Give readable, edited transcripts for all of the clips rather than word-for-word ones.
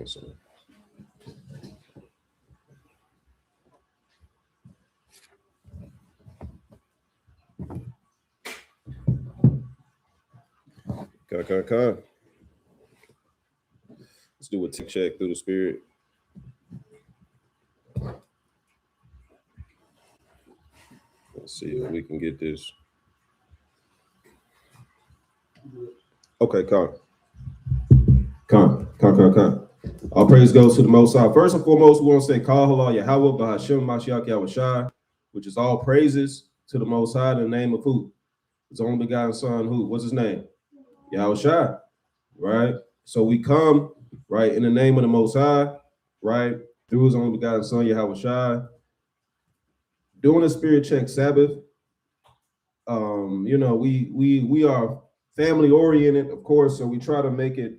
So. Come. Let's do a tick check through the spirit. Let's see if we can get this. Okay, come. All praise goes to the Most High. First and foremost, we want to say, Kal Halal Yahweh Bahashem Mashiach Yahushai, which is all praises to the Most High in the name of who? His only begotten Son, who? What's his name? Yahushai, right? So we come, right, in the name of the Most High, right, through his only begotten Son, Yahushai, doing a spirit check Sabbath. We are family oriented, of course, so we try to make it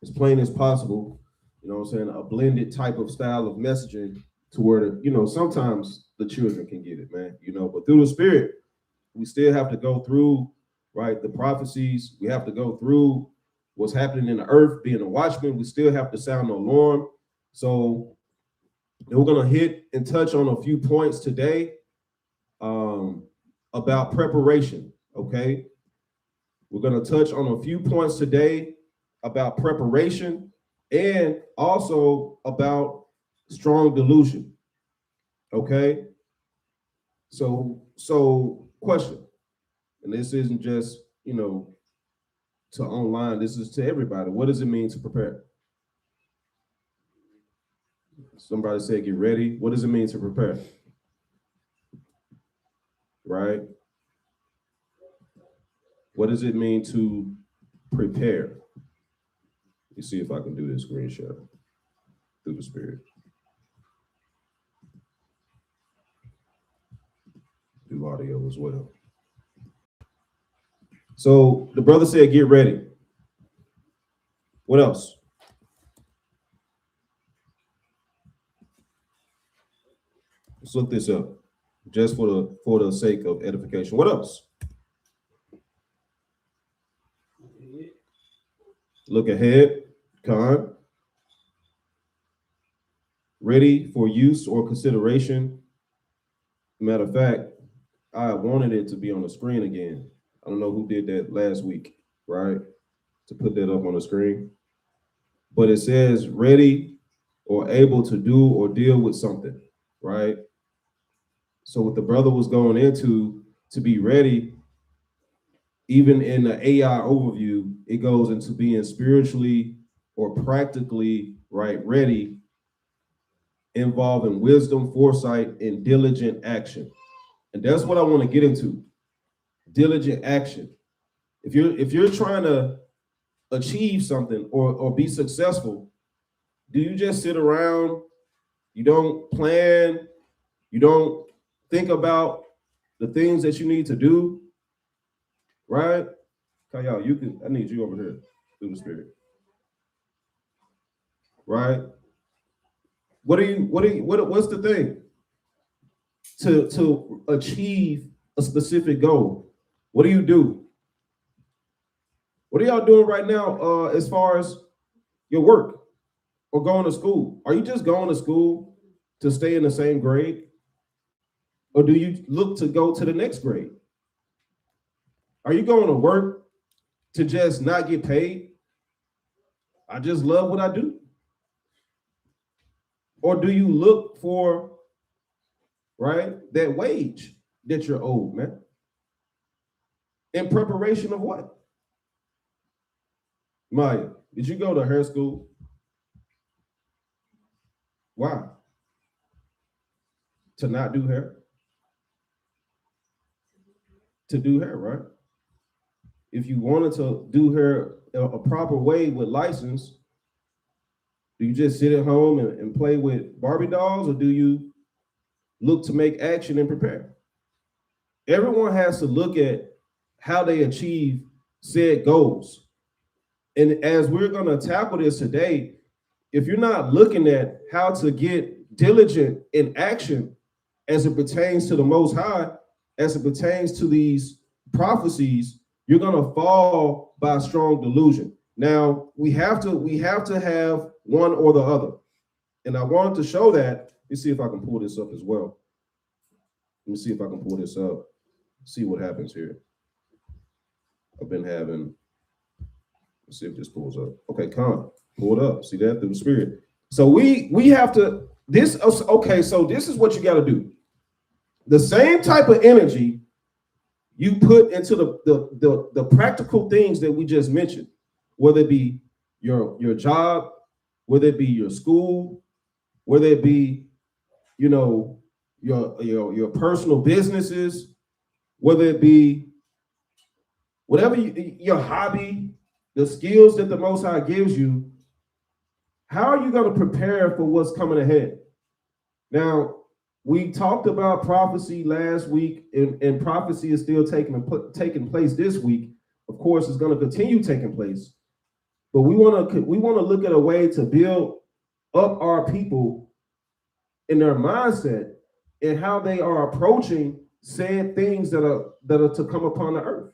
as plain as possible, you know what I'm saying, a blended type of style of messaging to where, sometimes the children can get it, man, but through the spirit, we still have to go through, right, the prophecies. We have to go through what's happening in the earth, being a watchman. We still have to sound the alarm. So we're going to hit and touch on a few points today about preparation, okay? We're going to touch on a few points today about preparation and also about strong delusion, okay? So question, and this isn't just, to online, this is to everybody. What does it mean to prepare? Somebody said, get ready. What does it mean to prepare? Right? What does it mean to prepare? Let me see if I can do this screen share through the spirit. Do audio as well. So the brother said, get ready. What else? Let's look this up just for the sake of edification. What else? Look ahead. Con. Ready for use or consideration. Matter of fact, I wanted it to be on the screen again. I don't know who did that last week, right? To put that up on the screen. But it says ready or able to do or deal with something, right? So what the brother was going into, to be ready, even in the AI overview, it goes into being spiritually or practically, right, ready, involving wisdom, foresight, and diligent action. And that's what I want to get into. Diligent action. If you're trying to achieve something or be successful, do you just sit around? You don't plan, you don't think about the things that you need to do, right? Kyle, I need you over here through the spirit. Right? What's the thing to achieve a specific goal? What do you do? What are y'all doing right now as far as your work or going to school? Are you just going to school to stay in the same grade? Or do you look to go to the next grade? Are you going to work to just not get paid? I just love what I do. Or do you look for, right, that wage that you're owed, man? In preparation of what? Maya, did you go to hair school? Why? To not do hair? To do hair, right? If you wanted to do hair a proper way with license, do you just sit at home and play with Barbie dolls, or do you look to make action and prepare? Everyone has to look at how they achieve said goals. And as we're going to tackle this today, if you're not looking at how to get diligent in action as it pertains to the Most High, as it pertains to these prophecies, you're going to fall by strong delusion. Now we have to have one or the other. And I wanted to show that. Let me see if I can pull this up as well. Let me see if I can pull this up. See what happens here. I've been having. Let's see if this pulls up. Okay, come pull it up. See that through the Spirit. So we have to. This okay. So this is what you got to do. The same type of energy you put into the practical things that we just mentioned, whether it be your job, whether it be your school, whether it be, your personal businesses, whether it be whatever your hobby, the skills that the Most High gives you. How are you going to prepare for what's coming ahead? Now, we talked about prophecy last week, and prophecy is still taking place this week. Of course, it's going to continue taking place. But we want to look at a way to build up our people in their mindset and how they are approaching said things that are to come upon the earth.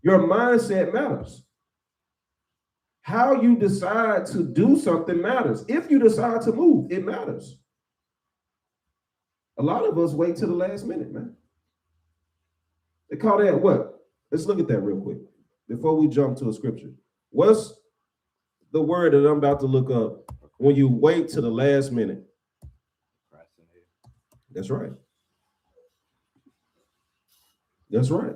Your mindset matters. How you decide to do something matters. If you decide to move, it matters. A lot of us wait till the last minute, man. They call that what? Let's look at that real quick before we jump to a scripture. What's the word that I'm about to look up when you wait to the last minute? That's right. That's right.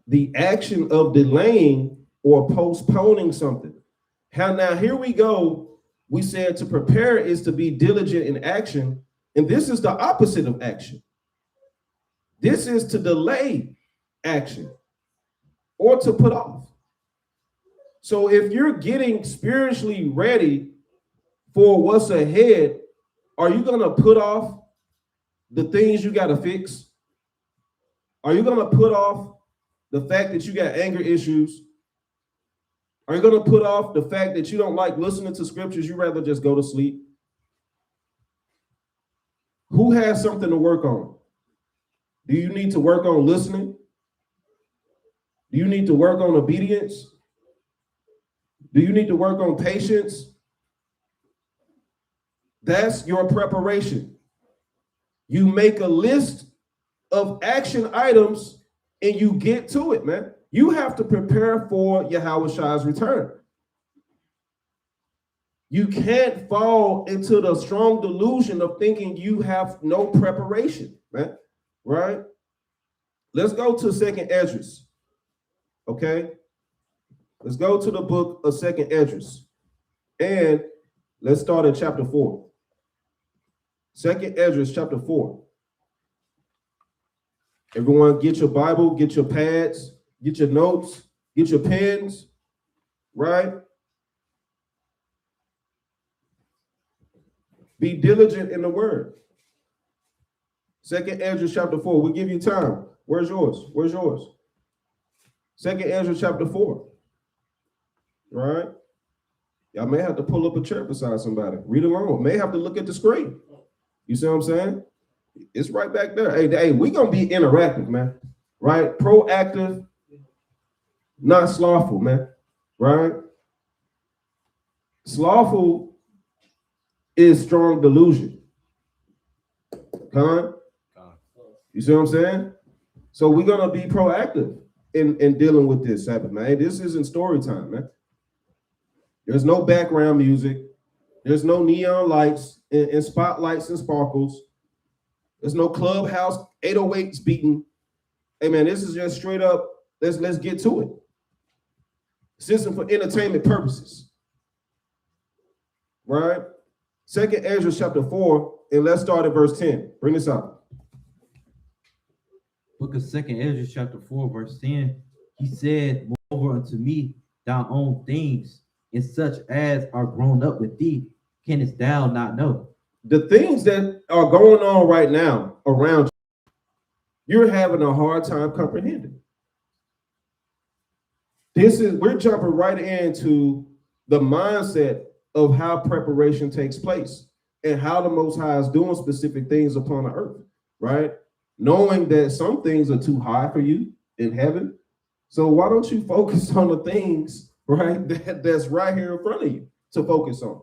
The action of delaying or postponing something. Now here we go. We said to prepare is to be diligent in action, and this is the opposite of action. This is to delay action or to put off. So if you're getting spiritually ready for what's ahead, are you going to put off the things you got to fix? Are you going to put off the fact that you got anger issues? Are you going to put off the fact that you don't like listening to scriptures? You rather just go to sleep? Who has something to work on? Do you need to work on listening? Do you need to work on obedience? Do you need to work on patience? That's your preparation. You make a list of action items and you get to it, man. You have to prepare for Yahweh Shai's return. You can't fall into the strong delusion of thinking you have no preparation, man. Right? Let's go to 2nd Esdras. Okay? Let's go to the book of 2nd Esdras. And let's start at chapter 4. 2nd Esdras, chapter 4. Everyone, get your Bible, get your pads, get your notes, get your pens, right? Be diligent in the word. 2nd Esdras, chapter 4. We'll give you time. Where's yours? Where's yours? 2nd Esdras, chapter 4. Right? Y'all may have to pull up a chair beside somebody. Read along. May have to look at the screen. You see what I'm saying? It's right back there. Hey, we're going to be interactive, man. Right? Proactive, not slothful, man. Right? Slothful is strong delusion. You see what I'm saying? So we're going to be proactive in dealing with this Sabbath, man. This isn't story time, man. There's no background music. There's no neon lights and spotlights and sparkles. There's no clubhouse 808s beating. Hey, man, this is just straight up, let's get to it. This isn't for entertainment purposes. Right? 2nd Esdras chapter 4, and let's start at verse 10. Bring this up. Book of 2nd Esdras chapter 4, verse 10. He said, moreover unto me, thine own things, and such as are grown up with thee, canst thou not know? The things that are going on right now around you, you're having a hard time comprehending. We're jumping right into the mindset of how preparation takes place and how the Most High is doing specific things upon the earth, right? Knowing that some things are too high for you in heaven, So why don't you focus on the things, right, that's right here in front of you to focus on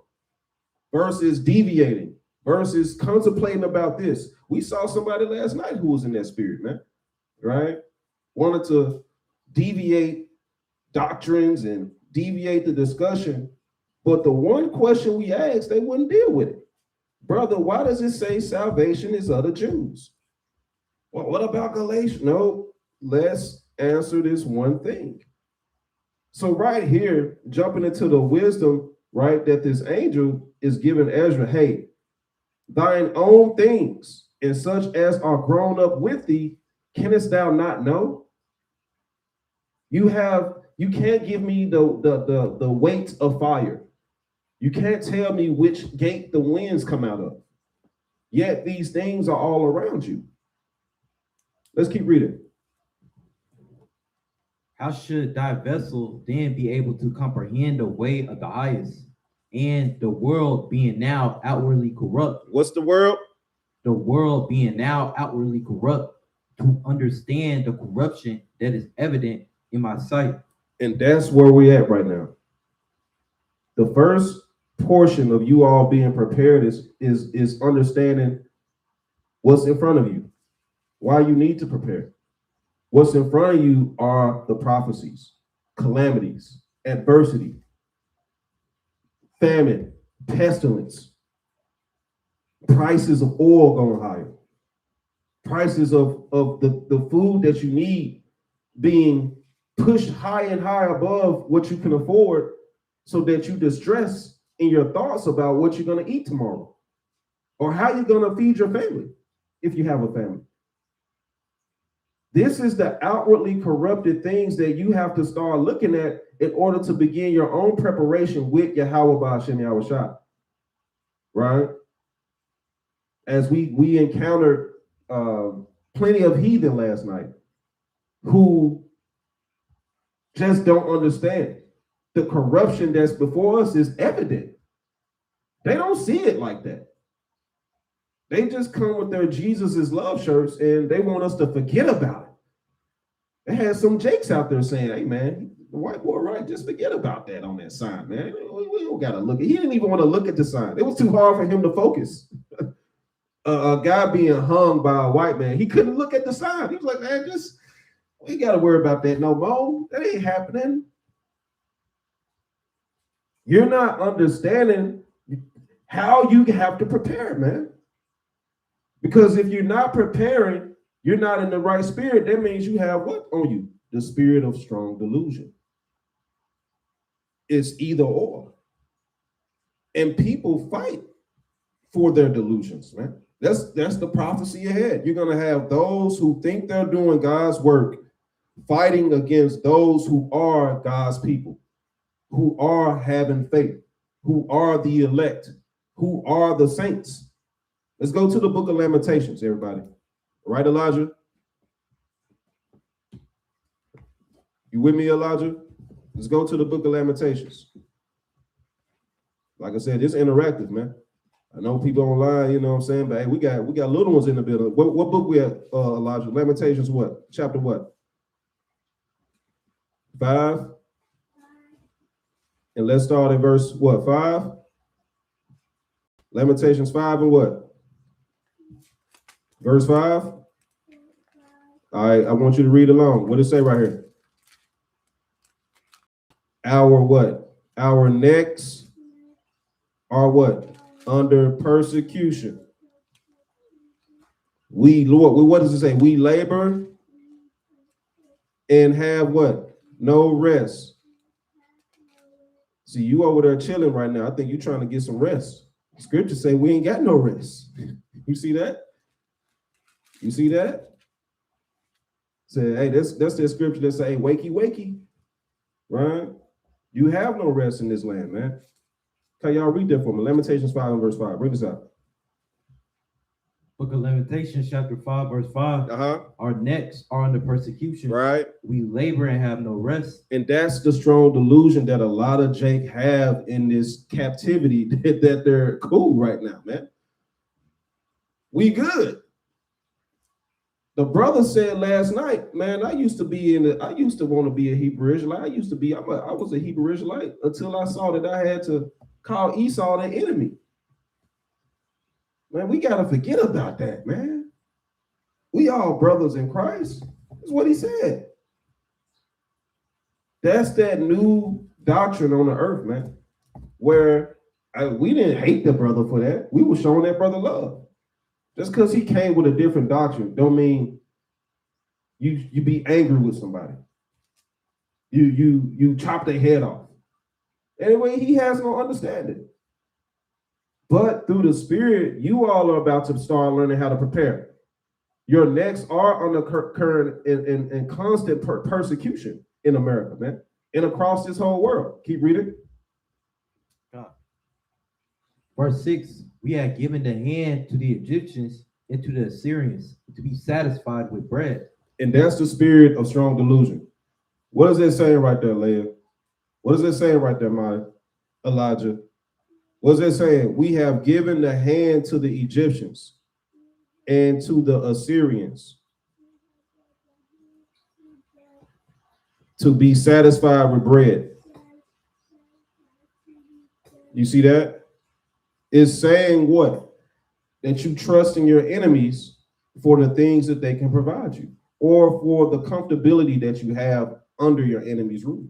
versus deviating, versus contemplating about this. We saw somebody last night who was in that spirit, man, right? Wanted to deviate doctrines and deviate the discussion. But the one question we asked, they wouldn't deal with it. Brother, why does it say salvation is of the Jews? Well, what about Galatians? No, let's answer this one thing. So right here, jumping into the wisdom, right, that this angel is giving Ezra, hey, thine own things and such as are grown up with thee, canst thou not know? You can't give me the weight of fire. You can't tell me which gate the winds come out of. Yet these things are all around you. Let's keep reading. How should thy vessel then be able to comprehend the way of the highest, and the world being now outwardly corrupt? What's the world? The world being now outwardly corrupt, to understand the corruption that is evident in my sight. And that's where we're at right now. The first portion of you all being prepared is understanding what's in front of you, why you need to prepare. What's in front of you are the prophecies, calamities, adversity, famine, pestilence, prices of oil going higher, prices of the food that you need being pushed high and high above what you can afford, so that you distress in your thoughts about what you're going to eat tomorrow or how you're going to feed your family if you have a family. This is the outwardly corrupted things that you have to start looking at in order to begin your own preparation with Yahweh Ba'ashem Yahushua, right? As we encountered plenty of heathen last night who just don't understand. The corruption that's before us is evident. They don't see it like that. They just come with their Jesus is love shirts and they want us to forget about it. They had some jakes out there saying, hey man, the white boy, right? Just forget about that on that sign, man. We don't got to look at it. He didn't even want to look at the sign. It was too hard for him to focus. A guy being hung by a white man, he couldn't look at the sign. He was like, man, we got to worry about that no more. That ain't happening. You're not understanding how you have to prepare, man. Because if you're not preparing, you're not in the right spirit. That means you have what on you? The spirit of strong delusion. It's either or. And people fight for their delusions, man. That's the prophecy ahead. You're going to have those who think they're doing God's work fighting against those who are God's people, who are having faith, who are the elect, who are the saints. Let's go to the book of Lamentations, everybody. All right, Elijah? You with me, Elijah? Let's go to the book of Lamentations. Like I said, it's interactive, man. I know people online, you know what I'm saying, but hey, we got little ones in the building. What book we at, Elijah? Lamentations what? Chapter what? 5? And let's start at verse what? 5? Lamentations 5 and what? Verse 5? All right, I want you to read along. What does it say right here? Our what? Our necks are what? Under persecution. We, Lord, what does it say? We labor and have what? No rest. See, you over there chilling right now. I think you're trying to get some rest. Scripture say we ain't got no rest. You see that? You see that? Say, hey, that's the scripture that say, hey, wakey, wakey, right? You have no rest in this land, man. Can y'all read that for me? Lamentations 5 and verse 5. Bring this out. Book of Lamentations, chapter 5, verse 5. Our necks are under persecution. Right. We labor and have no rest. And that's the strong delusion that a lot of Jake have in this captivity that they're cool right now, man. We good. The brother said last night, man, I used to want to be a Hebrew Israelite. I was a Hebrew Israelite until I saw that I had to call Esau the enemy. Man, we got to forget about that, man. We all brothers in Christ. That's what he said. That's that new doctrine on the earth, man, where we didn't hate the brother for that. We were showing that brother love. Just because he came with a different doctrine don't mean you be angry with somebody. You chop their head off. Anyway, he has no understanding. But through the Spirit, you all are about to start learning how to prepare. Your necks are on the current and constant persecution in America, man, and across this whole world. Keep reading. Verse 6, we had given the hand to the Egyptians and to the Assyrians to be satisfied with bread. And that's the spirit of strong delusion. What is that saying right there, Leah? What is that saying right there, Maya? Elijah? What is that saying? We have given the hand to the Egyptians and to the Assyrians to be satisfied with bread. You see that? It's saying what? That you trust in your enemies for the things that they can provide you, or for the comfortability that you have under your enemy's rule.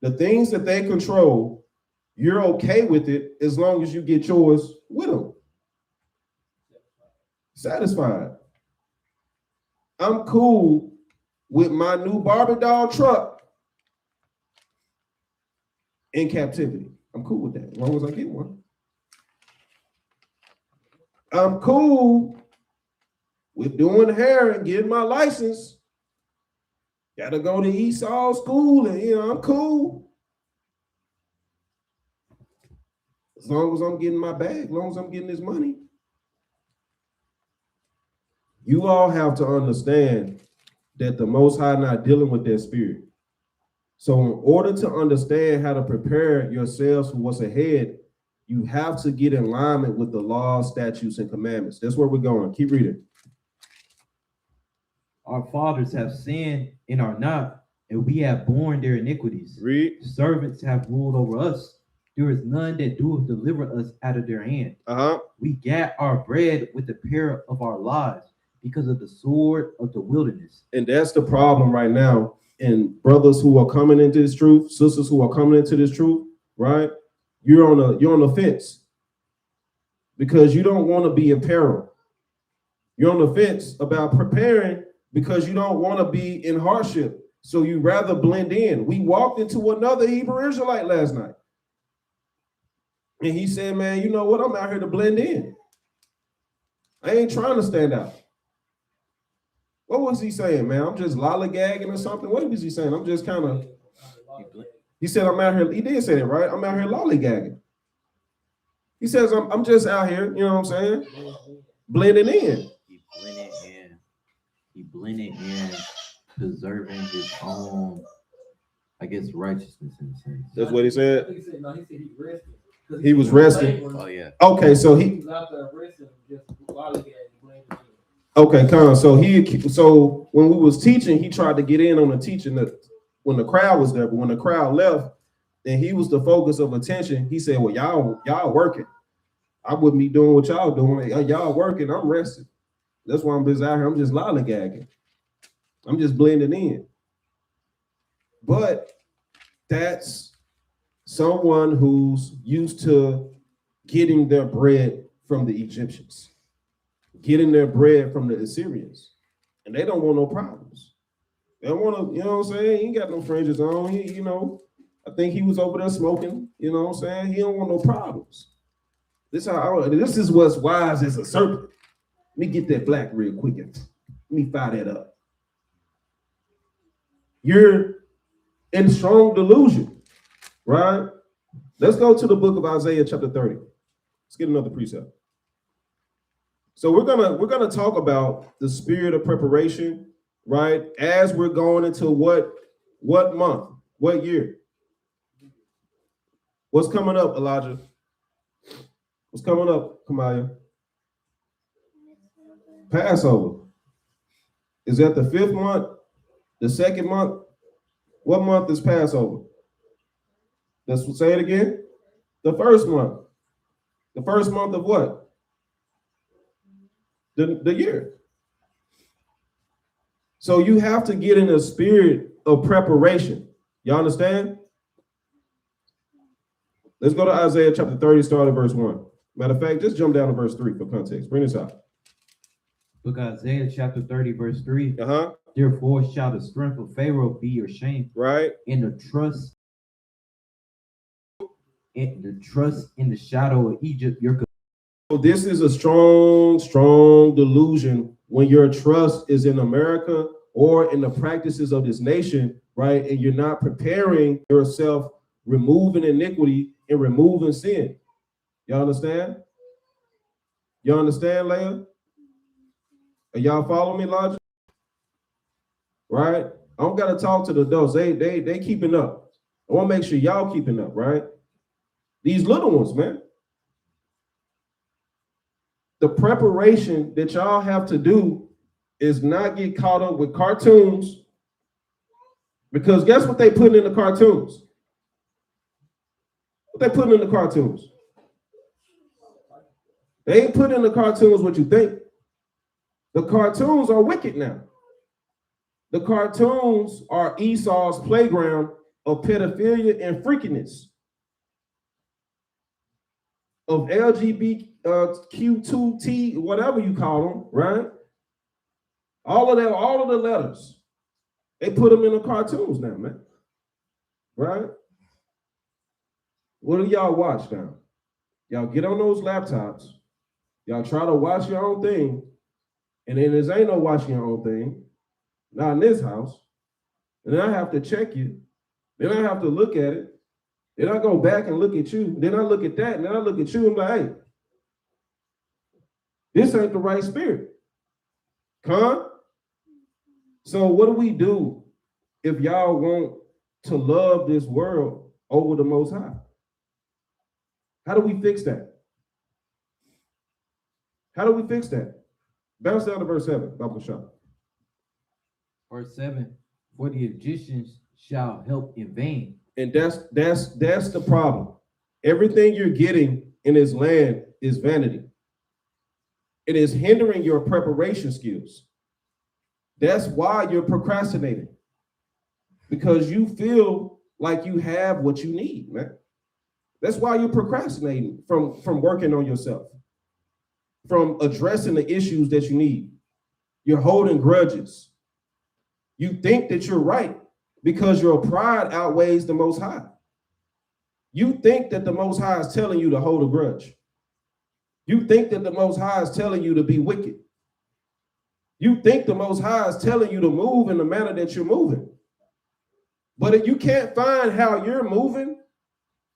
The things that they control, you're okay with it as long as you get yours with them. Satisfied. I'm cool with my new Barbie doll truck in captivity. I'm cool with that as long as I get one. I'm cool with doing hair and getting my license. Gotta go to Esau school, and I'm cool. As long as I'm getting my bag, as long as I'm getting this money. You all have to understand that the Most High not dealing with that spirit. So in order to understand how to prepare yourselves for what's ahead, you have to get in alignment with the laws, statutes, and commandments. That's where we're going. Keep reading. Our fathers have sinned and are not, and we have borne their iniquities. Read. Servants have ruled over us. There is none that doeth deliver us out of their hand. We gat our bread with the peril of our lives because of the sword of the wilderness. And that's the problem right now. And brothers who are coming into this truth, sisters who are coming into this truth, right? You're on the fence because you don't want to be in peril. You're on the fence about preparing because you don't want to be in hardship. So you rather blend in. We walked into another Hebrew Israelite last night. And he said, man, you know what? I'm out here to blend in. I ain't trying to stand out. What was he saying, man? I'm just lollygagging or something. What was he saying? I'm just kind of, he said, I'm out here. He did say that, right? I'm out here lollygagging. He says, I'm just out here, you know what I'm saying? Blending in. He blended in, preserving his own, I guess, righteousness in a sense. That's what he said? He said he rested. He was resting. Oh, yeah. Okay, so he was out there resting, just lollygagging. Okay, Con. So when we was teaching, he tried to get in on the teaching that when the crowd was there, but when the crowd left, and he was the focus of attention, he said, well, y'all working. I wouldn't be doing what y'all doing. Y'all working, I'm resting. That's why I'm just out here. I'm just lollygagging. I'm just blending in. But that's someone who's used to getting their bread from the Egyptians, getting their bread from the Assyrians, and they don't want no problems. They don't want to, you know what I'm saying? He ain't got no fringes on. I think he was over there smoking, you know what I'm saying? He don't want no problems. This is what's wise as a serpent. Let me get that black real quick. Let me fire that up. You're in strong delusion, right? Let's go to the book of Isaiah chapter 30. Let's get another precept. So we're gonna talk about the spirit of preparation, right? As we're going into what month, what year? What's coming up, Elijah? What's coming up, Kamaya? Passover. Is that the 5th month? The 2nd month? What month is Passover? Let's say it again. The 1st month. The 1st month of what? The year. So you have to get in a spirit of preparation. You understand? Let's go to Isaiah chapter 30, start at verse 1. Matter of fact, just jump down to verse 3 for context. Bring this out. Book of Isaiah chapter 30, verse 3. Uh-huh. Therefore shall the strength of Pharaoh be your shame, Right. and the trust in the shadow of Egypt your. So this is a strong delusion when your trust is in America or in the practices of this nation, right? And you're not preparing yourself, removing iniquity and removing sin. Y'all understand? You understand, Leah? Are y'all following me, Logic? Right? I don't gotta talk to the adults. They keeping up. I want to make sure y'all keeping up, right? These little ones, man. The preparation that y'all have to do is not get caught up with cartoons, because guess what they put in the cartoons? What they put in the cartoons? They ain't put in the cartoons what you think. The cartoons are wicked now. The cartoons are Esau's playground of pedophilia and freakiness, of LGBTQ2T, whatever you call them, right? All of them, all of the letters, they put them in the cartoons now, man. Right? What do y'all watch now? Y'all get on those laptops, y'all try to watch your own thing, and then there ain't no watching your own thing, not in this house. And then I have to check you. Then I have to look at it. Then I go back and look at you. Then I look at that, and then I look at you and I'm like, hey, this ain't the right spirit. Huh? So what do we do if y'all want to love this world over the Most High? How do we fix that? How do we fix that? Bounce down to verse 7, Bible shop. Verse 7, for the Egyptians shall help in vain. And that's the problem. Everything you're getting in this land is vanity. It is hindering your preparation skills. That's why you're procrastinating, because you feel like you have what you need, man. That's why you're procrastinating from working on yourself, from addressing the issues that you need. You're holding grudges. You think that you're right because your pride outweighs the Most High. You think that the Most High is telling you to hold a grudge. You think that the Most High is telling you to be wicked. You think the Most High is telling you to move in the manner that you're moving. But if you can't find how you're moving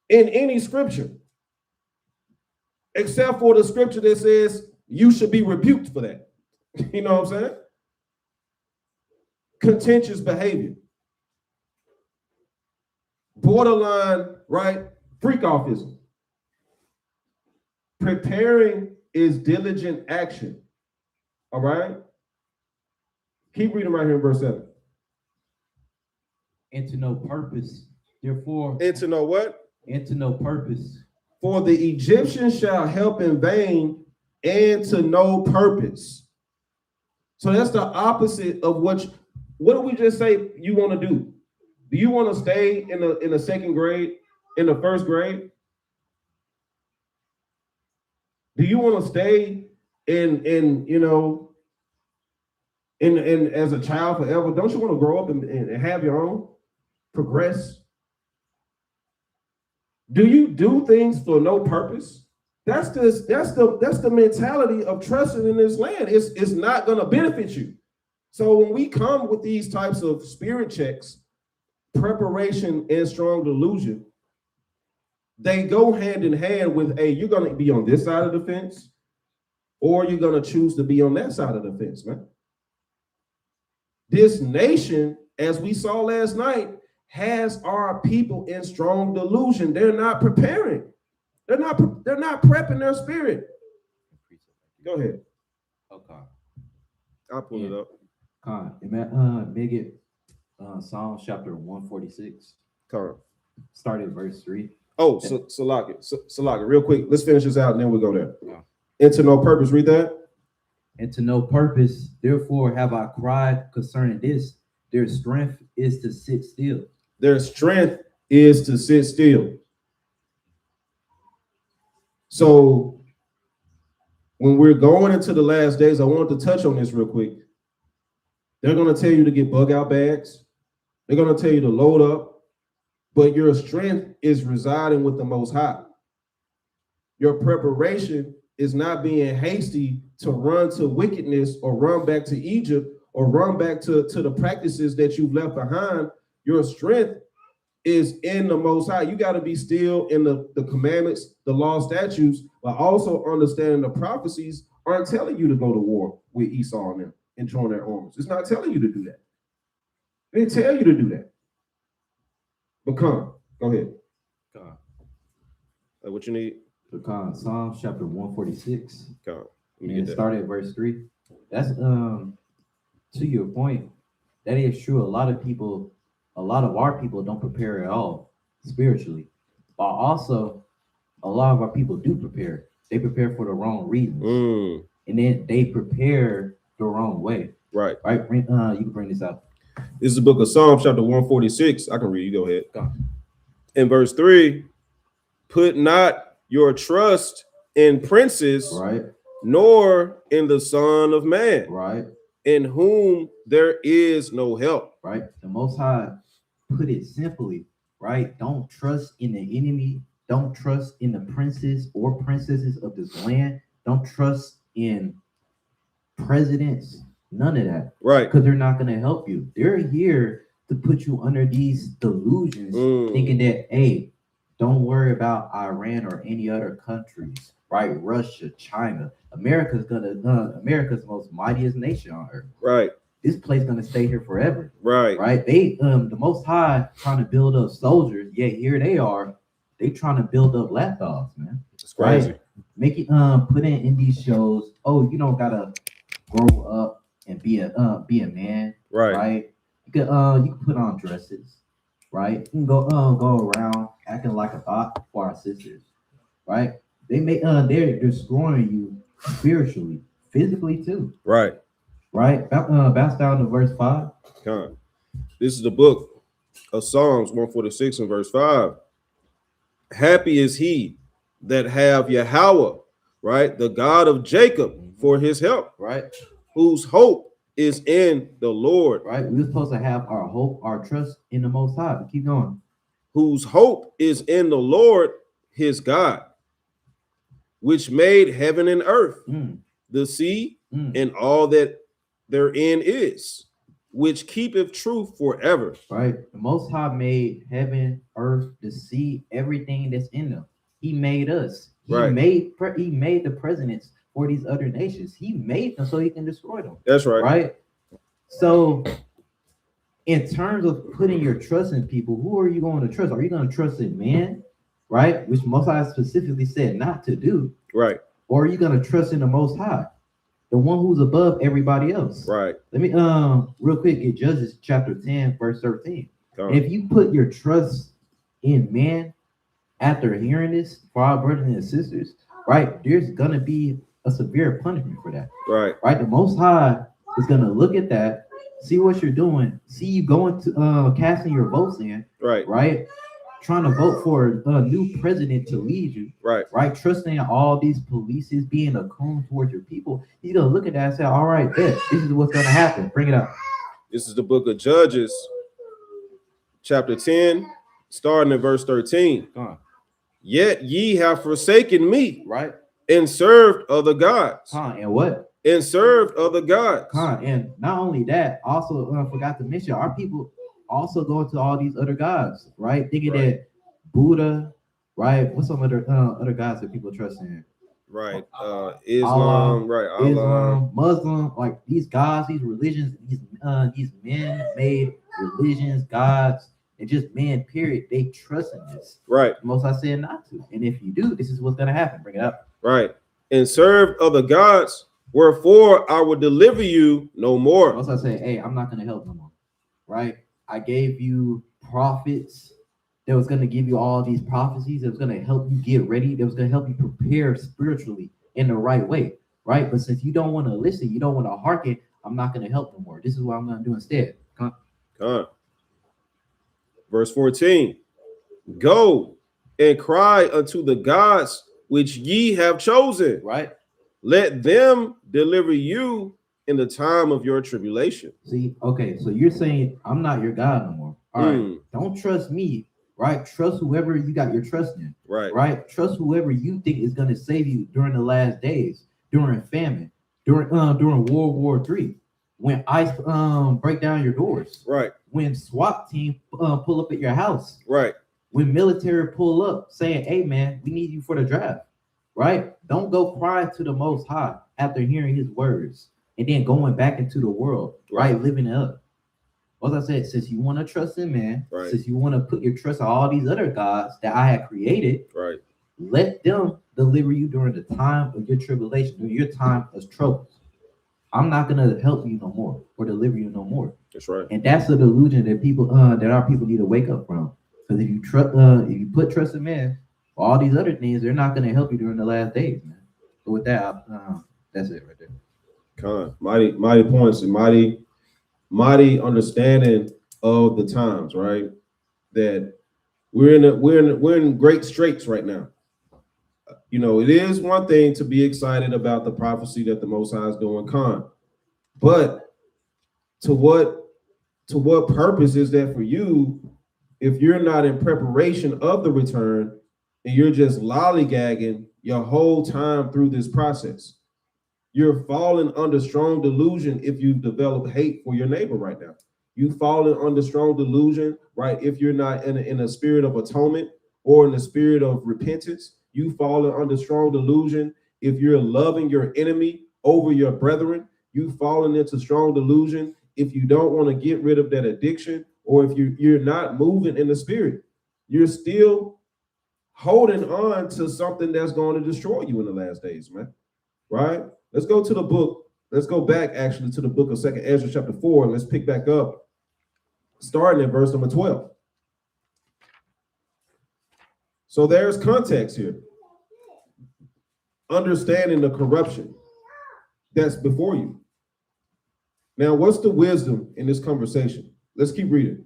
in any scripture, except for the scripture that says you should be rebuked for that. You know what I'm saying? Contentious behavior. Borderline, right? Freak-offism. Preparing is diligent action. All right? Keep reading right here in verse 7. And to no purpose, therefore. And to know what? And to no purpose. For the Egyptians shall help in vain, and to no purpose. So that's the opposite of what do we just say you want to do? Do you want to stay in the second grade, in the first grade? Do you want to stay in as a child forever? Don't you want to grow up and have your own, progress? Do you do things for no purpose? That's the mentality of trusting in this land. It's not going to benefit you. So when we come with these types of spirit checks, preparation and strong delusion, they go hand in hand with you're going to be on this side of the fence, or you're going to choose to be on that side of the fence, man. This nation, as we saw last night, has our people in strong delusion. They're not preparing. They're not prepping their spirit. Go ahead. Okay. I'll pull it up. Make it Psalm chapter 146, Con. start at verse 3. Oh, Salaka, real quick. Let's finish this out and then we'll go there. Yeah. Into no purpose. Read that. And to no purpose, therefore have I cried concerning this. Their strength is to sit still. Their strength is to sit still. So when we're going into the last days, I want to touch on this real quick. They're going to tell you to get bug out bags. They're going to tell you to load up, but your strength is residing with the Most High. Your preparation is not being hasty to run to wickedness or run back to Egypt or run back to the practices that you've left behind. Your strength is in the Most High. You got to be still in the commandments, the law, statutes, but also understanding the prophecies aren't telling you to go to war with Esau and them and join their armies. It's not telling you to do that. They didn't tell you to do that. But come, go ahead. God. What you need? Psalm chapter 146. Come. And start at verse 3. That's to your point. That is true. A lot of our people don't prepare at all spiritually. But also, a lot of our people do prepare. They prepare for the wrong reasons. And then they prepare the wrong way. Right. Right. You can bring this out. This is the book of Psalms, chapter 146. I can read. You go ahead. Go. In verse 3, put not your trust in princes, Right. nor in the Son of Man, Right. in whom there is no help. Right. The Most High put it simply, right? Don't trust in the enemy. Don't trust in the princes or princesses of this land. Don't trust in presidents. None of that. Right. Because they're not going to help you. They're here to put you under these delusions, thinking that, hey, don't worry about Iran or any other countries, right? Russia, China. America's the most mightiest nation on earth. Right. This place gonna stay here forever. Right. Right. They the Most High trying to build up soldiers, yet here they are. They trying to build up lapdogs, man. It's crazy. Right? Make it put in these shows. Oh, you don't gotta grow up and be a man. Right. Right. You can put on dresses. Right. You can go around acting like a thought for our sisters. Right. They they're destroying you spiritually, physically too. Right. Right. Bounce down to verse 5. Come. This is the book of Psalms 146 and verse 5. Happy is he that have Yahweh, right, the God of Jacob, for his help, Right. whose hope is in the Lord. Right. We're supposed to have our hope, our trust in the Most High. But keep going. Whose hope is in the Lord his God, which made heaven and earth, the sea, and all that therein is, which keepeth truth forever. Right. The Most High made heaven, earth, the sea, everything that's in them. He made us. He made the presidents for these other nations. He made them so he can destroy them. That's right. Right. So, in terms of putting your trust in people, who are you going to trust? Are you going to trust in man, right? Which Most High specifically said not to do. Right. Or are you going to trust in the Most High, the one who's above everybody else? Right. Let me real quick get Judges chapter 10, verse 13. And if you put your trust in man after hearing this, for our brothers and sisters, right, there's gonna be a severe punishment for that. Right. Right. The Most High is gonna look at that, see what you're doing, see you going to casting your votes in, right, trying to vote for a new president to lead you, right, trusting all these polices being a coon towards your people. He's gonna look at that and say, all right, this is what's gonna happen. Bring it up. This is the book of Judges, chapter 10, starting at verse 13. Yet ye have forsaken me, right, and served other gods. And what? And served other gods. And not only that, also forgot to mention, our people also go to all these other gods, right? Thinking that Buddha, right? What's some other gods that people trust in? Right. Islam, Allah, Islam, Muslim, like these gods, these religions, these men-made religions, gods, and just man, period. They trust in this. Right. Most I said not to. And if you do, this is what's gonna happen. Bring it up. Right. And served other gods Wherefore I will deliver you no more. Also, I say, hey, I'm not gonna help no more. Right? I gave you prophets that was gonna give you all these prophecies. That was gonna help you get ready. That was gonna help you prepare spiritually in the right way. Right? But since you don't want to listen, you don't want to hearken, I'm not gonna help no more. This is what I'm gonna do instead. Come on. Verse 14. Go and cry unto the gods which ye have chosen. Right? Let them deliver you in the time of your tribulation. See, okay, so you're saying I'm not your God no more. All right, don't trust me, right? Trust whoever you got your trust in, right? Trust whoever you think is going to save you during the last days, during famine, during World War III, when ICE break down your doors, right? When SWAT team pull up at your house, right? When military pull up saying, "Hey, man, we need you for the draft." Right? Don't go cry to the Most High after hearing His words and then going back into the world, right? Living it up. As I said, since you want to trust in man, since you want to put your trust on all these other gods that I have created, right? Let them deliver you during the time of your tribulation, during your time of troubles. I'm not gonna help you no more or deliver you no more. That's right. And that's a delusion that people, that our people need to wake up from. Because if you put trust in man, all these other things, they're not going to help you during the last days, man. So with that, that's it right there. Mighty points and mighty understanding of the times, right? That we're in great straits right now. You know, it is one thing to be excited about the prophecy that the Most High is doing, but to what purpose is that for you if you're not in preparation of the return? And you're just lollygagging your whole time through this process. You're falling under strong delusion if you've developed hate for your neighbor right now. You've fallen under strong delusion, right? If you're not in a spirit of atonement or in the spirit of repentance, you've fallen under strong delusion. If you're loving your enemy over your brethren, you've fallen into strong delusion. If you don't want to get rid of that addiction, or if you're not moving in the spirit, you're still holding on to something that's going to destroy you in the last days, man. Right? Let's go to the book. Let's go back actually to the book of 2nd Ezra chapter 4, and let's pick back up starting at verse number 12. So there's context here. Understanding the corruption that's before you. Now, what's the wisdom in this conversation? Let's keep reading.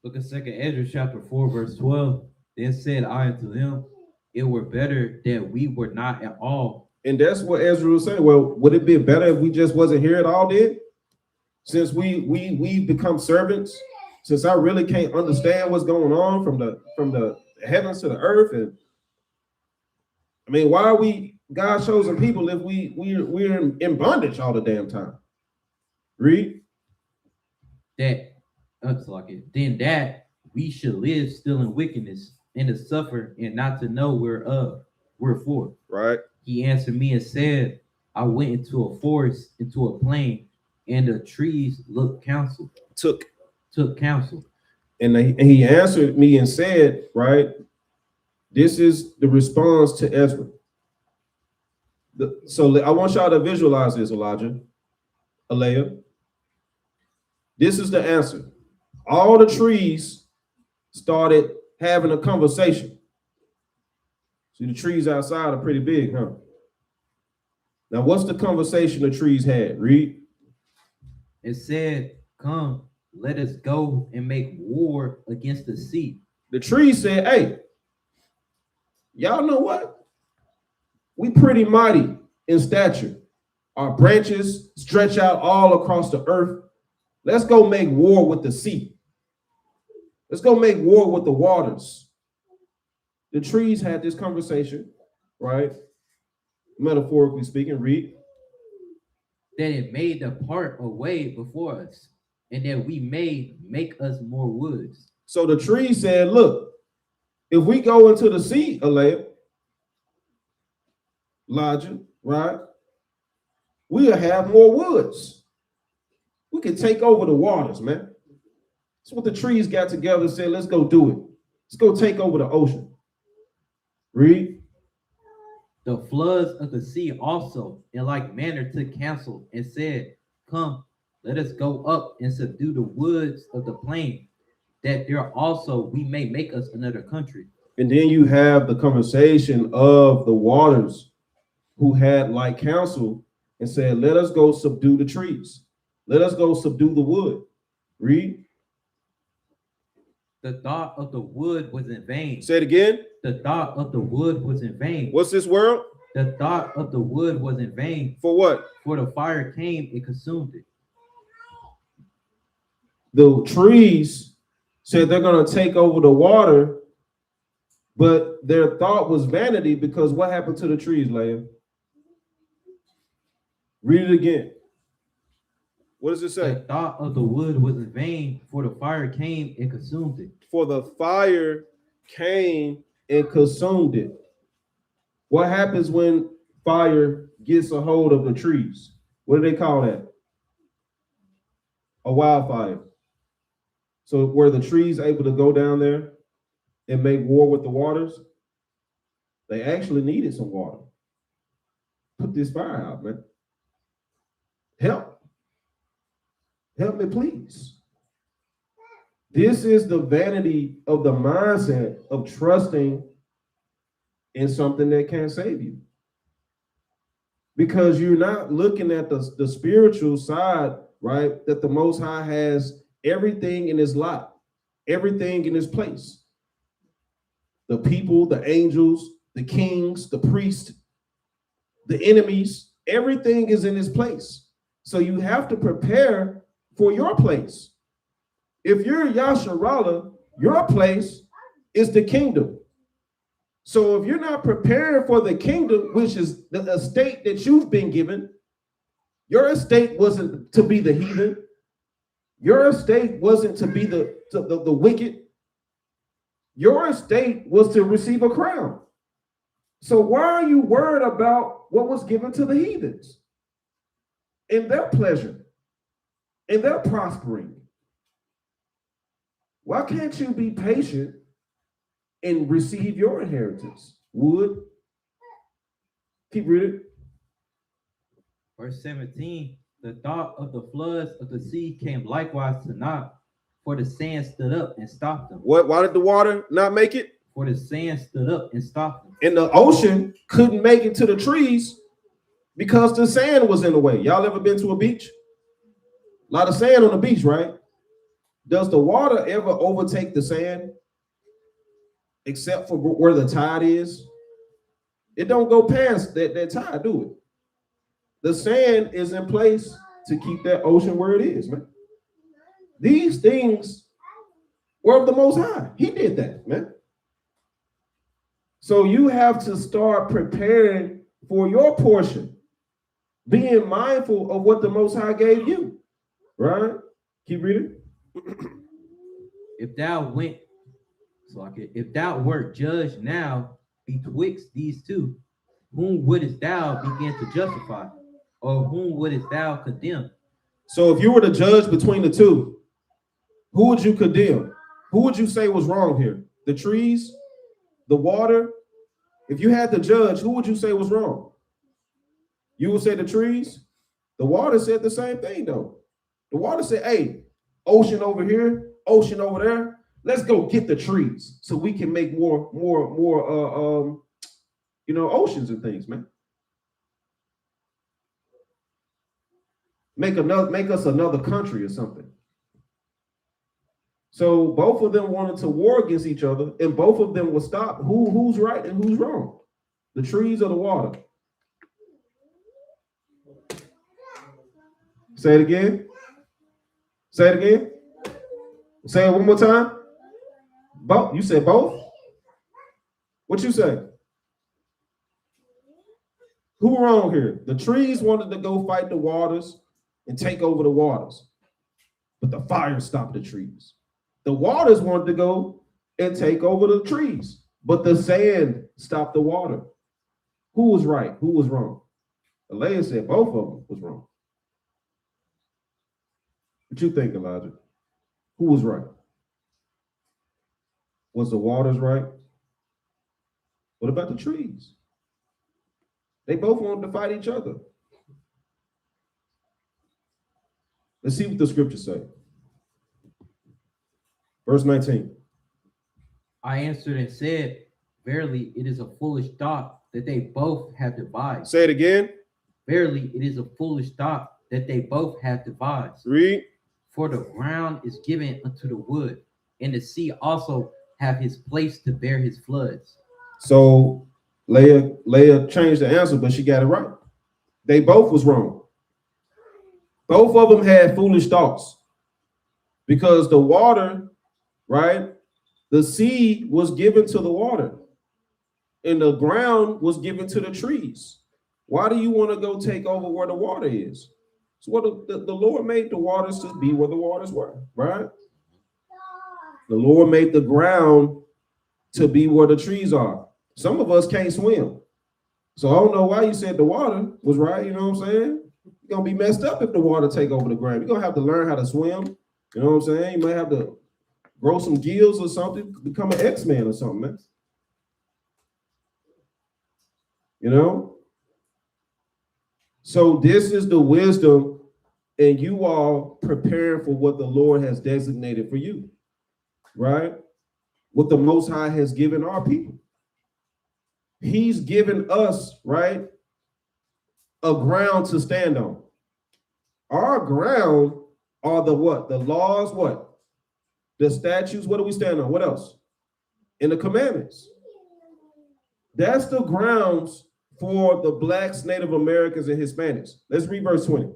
Look at 2nd Ezra chapter 4, verse 12. Then said I unto them, it were better that we were not at all. And that's what Ezra was saying. Well, would it be better if we just wasn't here at all then? Since we become servants, since I really can't understand what's going on from the heavens to the earth. And I mean, why are we God's chosen people if we're in bondage all the damn time? Read. Then that we should live still in wickedness and to suffer and not to know wherefore. Right. He answered me and said, I went into a forest, into a plain, and the trees took counsel. And he answered me and said, right, this is the response to Ezra. So I want y'all to visualize this, Alea. This is the answer. All the trees started having a conversation. See, the trees outside are pretty big, huh? Now, what's the conversation the trees had? Read. It said, come, let us go and make war against the sea. The trees said, hey, y'all know what? We pretty mighty in stature. Our branches stretch out all across the earth. Let's go make war with the sea. Let's go make war with the waters. The trees had this conversation, right? Metaphorically speaking, read. That it may depart away before us, and that we may make us more woods. So the tree said, look, if we go into the sea, Elijah, right, we'll have more woods. We can take over the waters, man. That's what the trees got together and said, let's go do it. Let's go take over the ocean. Read. The floods of the sea also in like manner took counsel and said, Come, let us go up and subdue the woods of the plain, that there also we may make us another country. And then you have the conversation of the waters who had like counsel and said, let us go subdue the trees. Let us go subdue the wood. Read. The thought of the wood was in vain. Say it again. The thought of the wood was in vain. What's this word? The thought of the wood was in vain. For what? For the fire came and consumed it. The trees said they're going to take over the water, but their thought was vanity because what happened to the trees, Leah? Read it again. What does it say? The thought of the wood was in vain, for the fire came and consumed it. For the fire came and consumed it. What happens when fire gets a hold of the trees? What do they call that? A wildfire. So were the trees able to go down there and make war with the waters? They actually needed some water. Put this fire out, man. Help. Help me, please. This is the vanity of the mindset of trusting in something that can't save you. Because you're not looking at the spiritual side, right? That the Most High has everything in his lot, everything in his place. The people, the angels, the kings, the priests, the enemies, everything is in his place. So you have to prepare for your place. If you're Yasharallah, your place is the kingdom. So if you're not prepared for the kingdom, which is the estate that you've been given, your estate wasn't to be the heathen. Your estate wasn't to be the wicked. Your estate was to receive a crown. So why are you worried about what was given to the heathens and their pleasure and their prospering? Why can't you be patient and receive your inheritance? Wood. Keep reading. Verse 17, the thought of the floods of the sea came likewise to naught, for the sand stood up and stopped them. What? Why did the water not make it? For the sand stood up and stopped them. And the ocean couldn't make it to the trees because the sand was in the way. Y'all ever been to a beach? A lot of sand on the beach, right? Does the water ever overtake the sand? Except for where the tide is? It don't go past that tide, do it? The sand is in place to keep that ocean where it is, man. These things were of the Most High. He did that, man. So you have to start preparing for your portion, being mindful of what the Most High gave you, right? Keep reading. If thou wert judged now betwixt these two, whom wouldest thou begin to justify, or whom wouldest thou condemn? So if you were to judge between the two, who would you condemn? Who would you say was wrong here? The trees, the water? If you had to judge, who would you say was wrong? You would say the trees. The water said the same thing, though. The water said, hey, ocean over here, ocean over there. Let's go get the trees so we can make more oceans and things, man. Make us another country or something. So both of them wanted to war against each other, and both of them would stop. Who's right and who's wrong? The trees or the water? Say it again. Say it again. Say it one more time. Both. You said both? What you say? Who wrong here? The trees wanted to go fight the waters and take over the waters, but the fire stopped the trees. The waters wanted to go and take over the trees, but the sand stopped the water. Who was right? Who was wrong? Elijah said both of them was wrong. What you think, Elijah? Who was right? Was the waters right? What about the trees? They both wanted to fight each other. Let's see what the scriptures say. Verse 19. I answered and said, verily, it is a foolish thought that they both have devised. Say it again. Verily, it is a foolish thought that they both have devised. Read. For the ground is given unto the wood, and the sea also have his place to bear his floods. So Leah changed the answer, but she got it right. They both was wrong. Both of them had foolish thoughts because the water, right? The sea was given to the water and the ground was given to the trees. Why do you want to go take over where the water is? So what the Lord made the waters to be where the waters were, right? The Lord made the ground to be where the trees are. Some of us can't swim. So I don't know why you said the water was right, you know what I'm saying? You're going to be messed up if the water take over the ground. You're going to have to learn how to swim, you know what I'm saying? You might have to grow some gills or something, become an X-Man or something, man. You know? So this is the wisdom, and you all preparing for what the Lord has designated for you, right? What the Most High has given our people. He's given us, right, a ground to stand on. Our ground are the what? The laws, what? The statutes, what do we stand on? What else? In the commandments. That's the grounds for the blacks, Native Americans, and Hispanics. Let's read verse 20.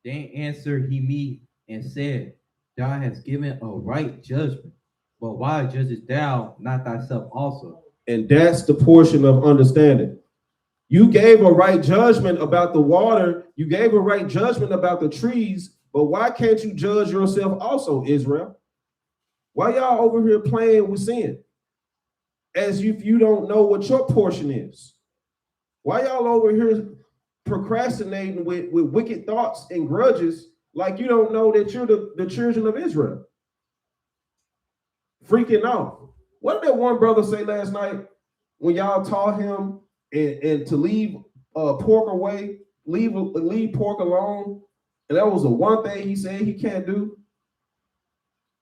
Then answered he me and said, thou hast given a right judgment, but why judgest thou not thyself also? And that's the portion of understanding. You gave a right judgment about the water. You gave a right judgment about the trees, but why can't you judge yourself also, Israel? Why y'all over here playing with sin? As if you don't know what your portion is. Why y'all over here procrastinating with wicked thoughts and grudges like you don't know that you're the children of Israel? Freaking out. What did that one brother say last night when y'all taught him and to leave pork away, leave pork alone? And that was the one thing he said he can't do.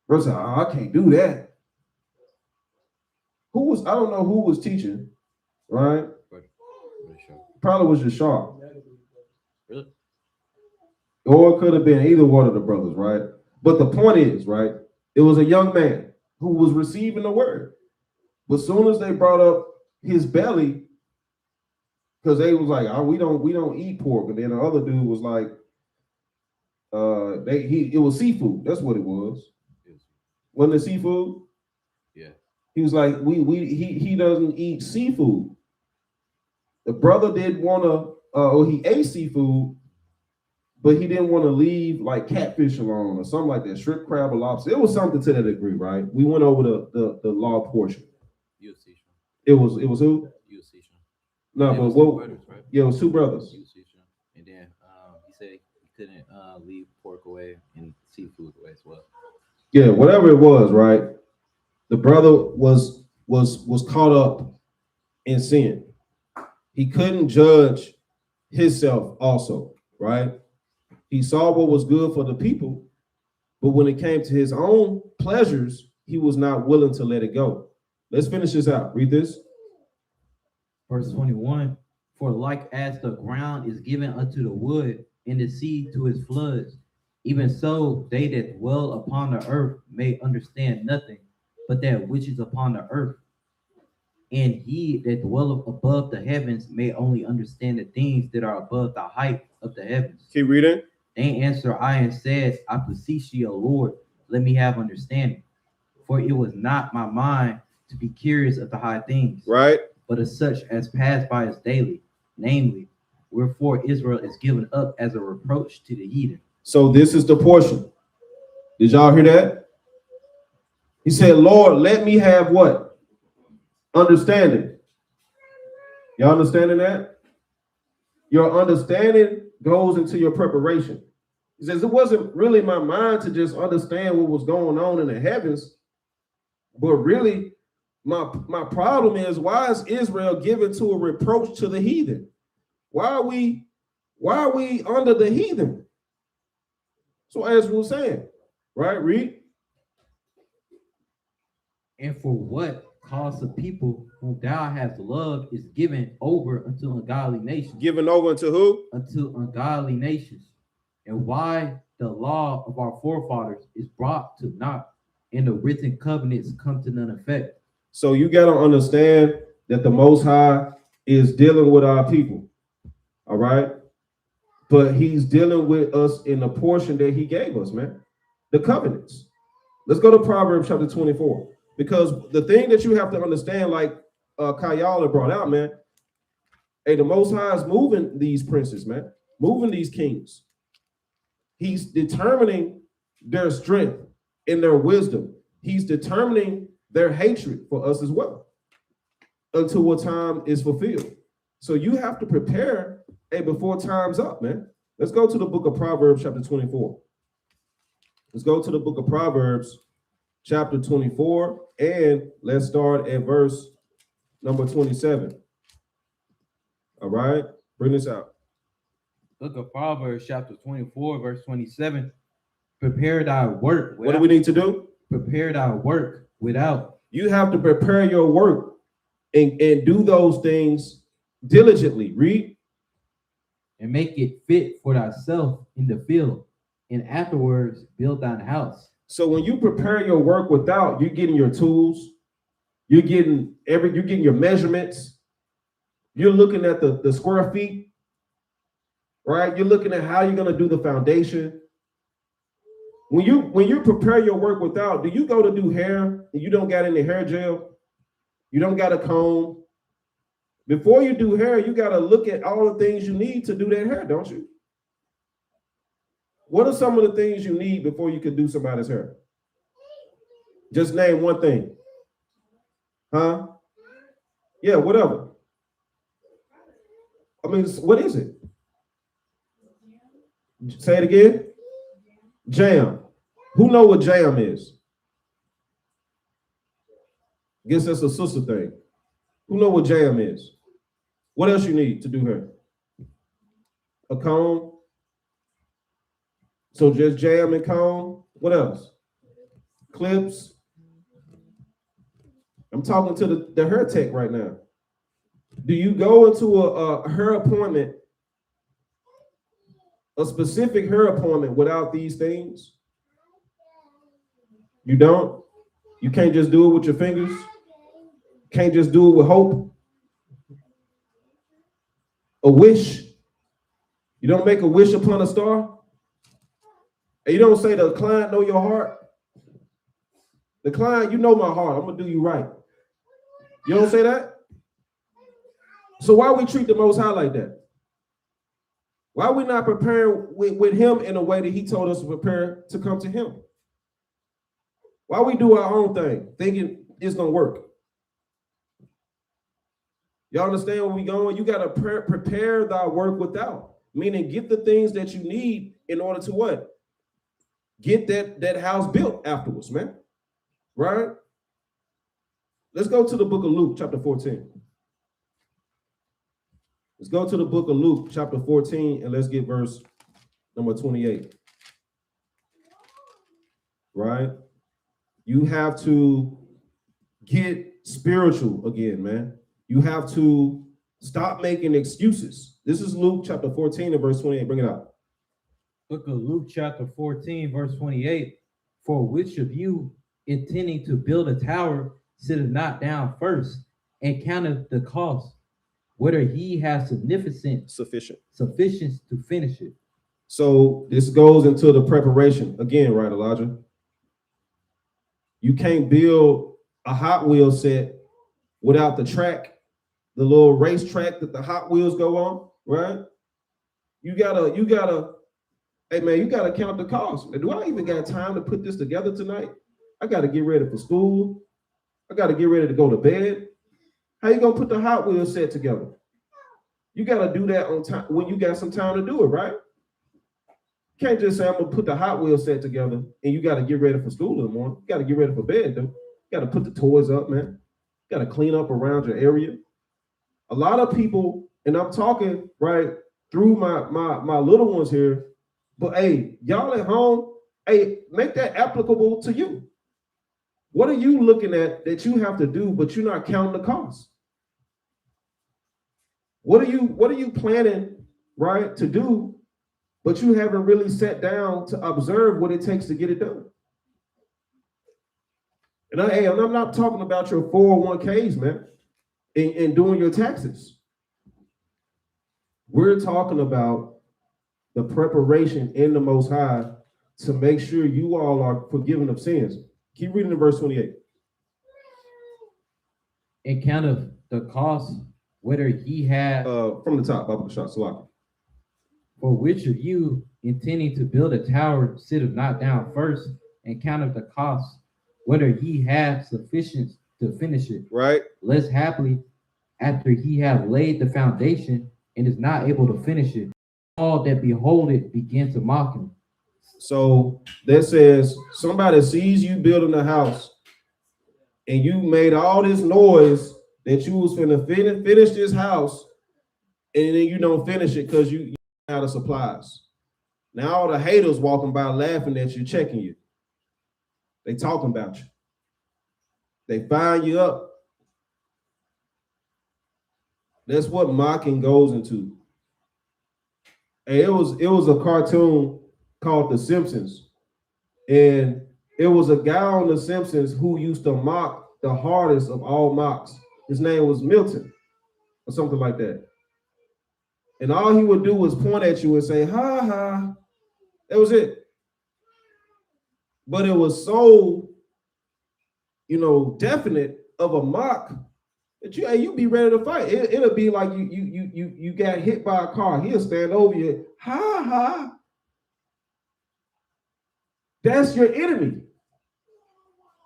Bro said, I can't do that. I don't know who was teaching, right? Probably was Yashar. Really? Or it could have been either one of the brothers, right? But the point is, right, it was a young man who was receiving the word. But as soon as they brought up his belly, because they was like, we don't eat pork. And then the other dude was like, it was seafood. That's what it was. Wasn't it seafood? Yeah. He was like, he doesn't eat seafood. The brother didn't want to, he ate seafood, but he didn't want to leave like catfish alone or something like that, shrimp, crab, or lobster. It was something to that degree, right? We went over the law portion. It was who? No, but what? Brothers, right? Yeah, it was two brothers. And then he said he couldn't leave pork away and seafood away as well. Yeah, whatever it was, right? The brother was caught up in sin. He couldn't judge himself also, right? He saw what was good for the people, but when it came to his own pleasures, he was not willing to let it go. Let's finish this out. Read this. Verse 21, for like as the ground is given unto the wood and the sea to his floods, even so they that dwell upon the earth may understand nothing but that which is upon the earth. And he that dwelleth above the heavens may only understand the things that are above the height of the heavens. Keep reading. Then answered I and said, I beseech thee, O Lord, let me have understanding. For it was not my mind to be curious of the high things, right? But as such as pass by us daily, namely, wherefore Israel is given up as a reproach to the heathen. So this is the portion. Did y'all hear that? He said, Lord, let me have what? Understanding. Y'all understanding that? Your understanding goes into your preparation. He says, it wasn't really my mind to just understand what was going on in the heavens, but really My problem is, why is Israel given to a reproach to the heathen? Why are we under the heathen? So as we were saying, right? Read. And for what cause the people whom thou hast loved is given over unto ungodly nations. Given over unto who? Unto ungodly nations. And why the law of our forefathers is brought to naught, and the written covenants come to none effect. So you got to understand that the Most High is dealing with our people, all right? But he's dealing with us in the portion that he gave us, man, the covenants. Let's go to Proverbs chapter 24, because the thing that you have to understand, like Kayala brought out, man, hey, the Most High is moving these princes, man, moving these kings. He's determining their strength and their wisdom. He's determining their hatred for us as well until what time is fulfilled. So you have to prepare before time's up, man. Let's go to the book of Proverbs chapter 24. Let's go to the book of Proverbs chapter 24, and let's start at verse number 27. All right, bring this out. Book of Proverbs chapter 24, verse 27. Prepare thy work. What do we need to do? Prepare thy work without. You have to prepare your work and do those things diligently. Read. And make it fit for thyself in the field, and afterwards build thine house. So when you prepare your work without, you're getting your tools, you're getting your measurements, you're looking at the square feet, right? You're looking at how you're gonna do the foundation. When you prepare your work without, do you go to do hair and you don't got any hair gel? You don't got a comb? Before you do hair, you got to look at all the things you need to do that hair, don't you? What are some of the things you need before you can do somebody's hair? Just name one thing. Huh? Yeah, whatever. I mean, what is it? Say it again. Jam. Who know what jam is? Guess that's a sister thing. Who know what jam is? What else you need to do hair? A comb. So just jam and comb. What else? Clips. I'm talking to the hair tech right now. Do you go into a hair appointment, a specific hair appointment, without these things? You don't? You can't just do it with your fingers? Can't just do it with hope? A wish? You don't make a wish upon a star? And you don't say the client know your heart? The client, you know my heart, I'm gonna do you right. You don't say that? So why we treat the Most High like that? Why are we not preparing with him in a way that he told us to prepare to come to him? Why we do our own thing, thinking it's gonna work? Y'all understand where we going? You gotta prepare thy work without, meaning get the things that you need in order to what? Get that house built afterwards, man. Right? Let's go to the book of Luke, chapter 14. Let's go to the book of Luke, chapter 14, and let's get verse number 28. Right? You have to get spiritual again, man. You have to stop making excuses. This is Luke chapter 14 and verse 28. Bring it out. Book of Luke chapter 14, verse 28. For which of you, intending to build a tower, sitteth not down first and counteth the cost, whether he has sufficient to finish it? So this goes into the preparation again, right, Elijah? You can't build a Hot Wheels set without the track, the little race track that the Hot Wheels go on, right? You gotta, hey man, you gotta count the cost. Do I even got time to put this together tonight? I gotta get ready for school. I gotta get ready to go to bed. How you gonna put the Hot Wheels set together? You gotta do that on time when you got some time to do it, right? You can't just say I'm gonna put the Hot Wheels set together and you gotta get ready for school in the morning. You gotta get ready for bed though. You gotta put the toys up, man. got to clean up around your area. A lot of people, and I'm talking right through my little ones here, but hey, y'all at home, hey, make that applicable to you. What are you looking at that you have to do, but you're not counting the cost? What are you planning, right, to do, but you haven't really sat down to observe what it takes to get it done? And I'm not talking about your 401ks, man, and doing your taxes. We're talking about the preparation in the Most High to make sure you all are forgiven of sins. Keep reading in verse 28. In count of the cost, whether he had From the top, Bible shot, Salaki. for which of you intending to build a tower sitteth not down first, and count of the cost, whether he have sufficient to finish it. Right. Less happily, after he have laid the foundation and is not able to finish it, all that behold it begin to mock him. So that says somebody sees you building a house and you made all this noise that you was finna finish this house, and then you don't finish it because you out of supplies. Now all the haters walking by laughing at you, checking you. They talking about you. They find you up. That's what mocking goes into. And it was a cartoon called The Simpsons. And it was a guy on The Simpsons who used to mock the hardest of all mocks. His name was Milton or something like that. And all he would do was point at you and say, ha ha. That was it. But it was so, definite of a mock that you be ready to fight. It'll be like you got hit by a car. He'll stand over you, ha ha. That's your enemy.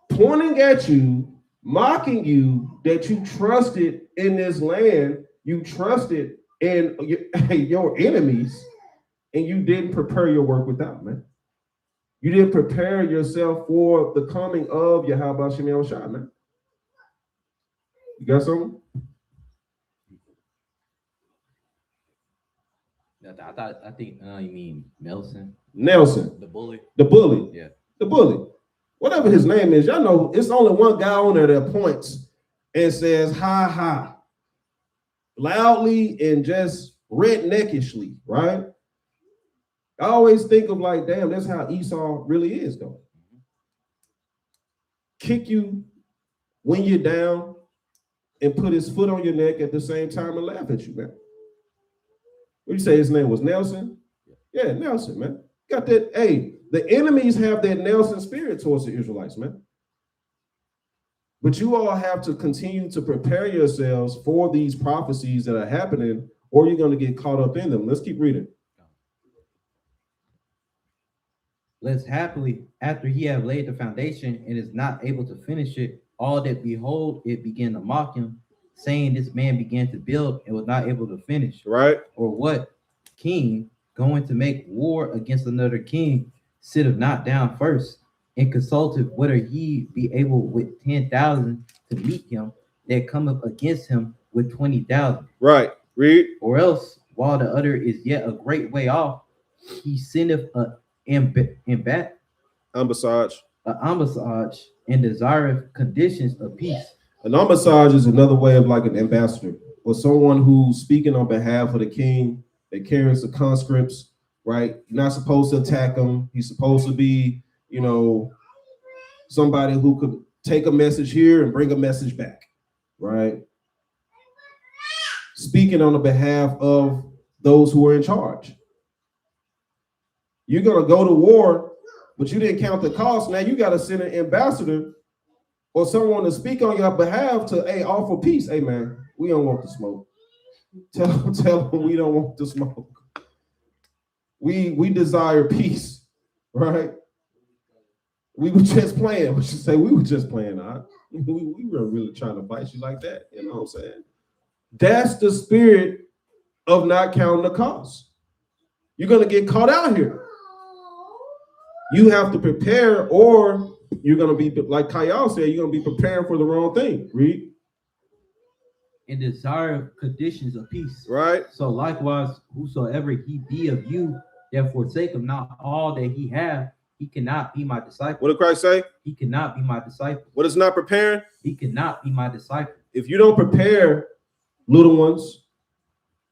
Pointing at you, mocking you that you trusted in this land, you trusted in your enemies, and you didn't prepare your work without, man. You didn't prepare yourself for the coming of Yahweh Shem Yahushua, man. You got something? I think you mean Nelson. The bully. Yeah. The bully. Whatever his name is, y'all know it's only one guy on there that points and says, ha ha. Loudly and just redneckishly, right? I always think of like, damn, that's how Esau really is, though. Kick you when you're down and put his foot on your neck at the same time and laugh at you, man. What do you say his name was Nelson? Yeah, Nelson, man. Got that. Hey, the enemies have that Nelson spirit towards the Israelites, man. But you all have to continue to prepare yourselves for these prophecies that are happening, or you're going to get caught up in them. Let's keep reading. Less happily, after he have laid the foundation and is not able to finish it, all that behold it began to mock him, saying, this man began to build and was not able to finish. Right. Or what king going to make war against another king sitteth not down first, and consulted whether he be able with 10,000 to meet him that cometh against him with 20,000. Right. Read. Or else, while the other is yet a great way off, he sendeth an ambassage and desireth conditions of peace. An ambassage is another way of like an ambassador or someone who's speaking on behalf of the king that carries the conscripts, right? You're not supposed to attack him. He's supposed to be, somebody who could take a message here and bring a message back, right? Speaking on the behalf of those who are in charge. You're going to go to war, but you didn't count the cost. Now you got to send an ambassador or someone to speak on your behalf to offer peace. Hey, man, we don't want the smoke. Tell them we don't want the smoke. We desire peace, right? We were just playing. We should say we were just playing. We weren't really trying to fight you like that. You know what I'm saying? That's the spirit of not counting the cost. You're going to get caught out here. You have to prepare, or you're going to be, like Kyle said, you're going to be preparing for the wrong thing. Read. and desire conditions of peace. Right. So likewise, whosoever he be of you that forsake him not all that he have, he cannot be my disciple. What did Christ say? He cannot be my disciple. What is not preparing? He cannot be my disciple. If you don't prepare little ones,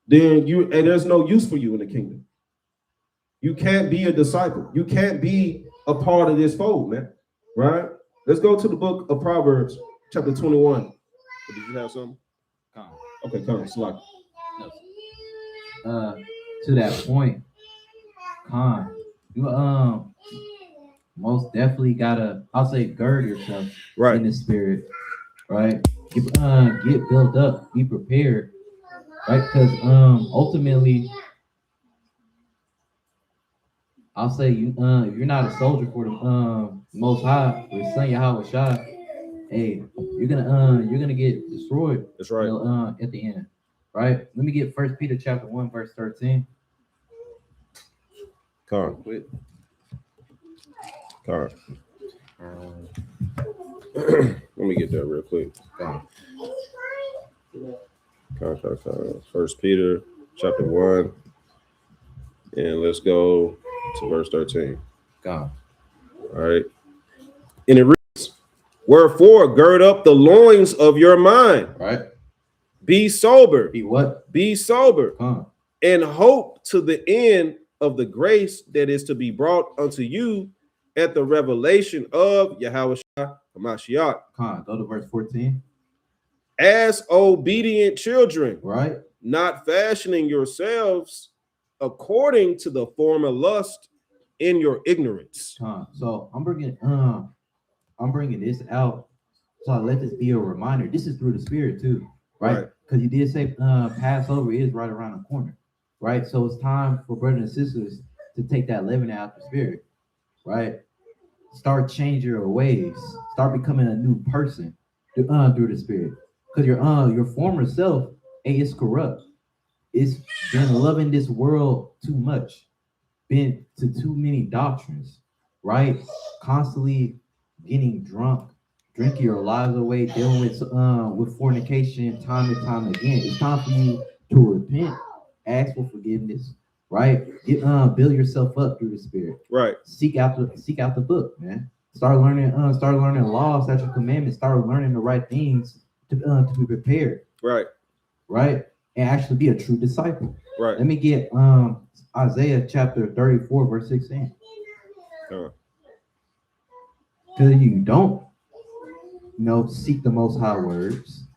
then there's no use for you in the kingdom. You can't be a disciple. You can't be a part of this fold, man. Right? Let's go to the book of Proverbs, chapter 21. Did you have something? Okay, come on, slide. To that point, you most definitely gotta, I'll say, gird yourself in the spirit, right? Get built up, be prepared, right? Because ultimately, I'll say you if you're not a soldier for the Most High, with Son Yahweh Shai, hey, you're gonna get destroyed. That's right. At the end, right? Let me get 1 Peter chapter 1, verse 13. Car. Let me get that real quick. First Peter chapter 1. And let's go to verse 13. God. All right. And it reads, wherefore gird up the loins of your mind. Right. Be sober. Be what? Be sober. And hope to the end of the grace that is to be brought unto you at the revelation of Yahweh Hamashiach. Go to verse 14. As obedient children, right? Not fashioning yourselves according to the former lust in your ignorance. So I'm bringing this out. So I let this be a reminder. This is through the Spirit too, right? Because you did say Passover is right around the corner, right? So it's time for brothers and sisters to take that leaven out the Spirit, right? Start changing your ways. Start becoming a new person through the Spirit. Because your former self, it's corrupt. It's been loving this world too much, been to too many doctrines, right? Constantly getting drunk, drinking your lives away, dealing with fornication time and time again. It's time for you to repent, ask for forgiveness, right? Build yourself up through the Spirit. Right. Seek out the book, man. Start learning laws, statutes, commandments. Start learning the right things to be prepared. Right. Right. And actually be a true disciple. Right. Let me get Isaiah chapter 34, verse 16. Because you don't, seek the Most High words.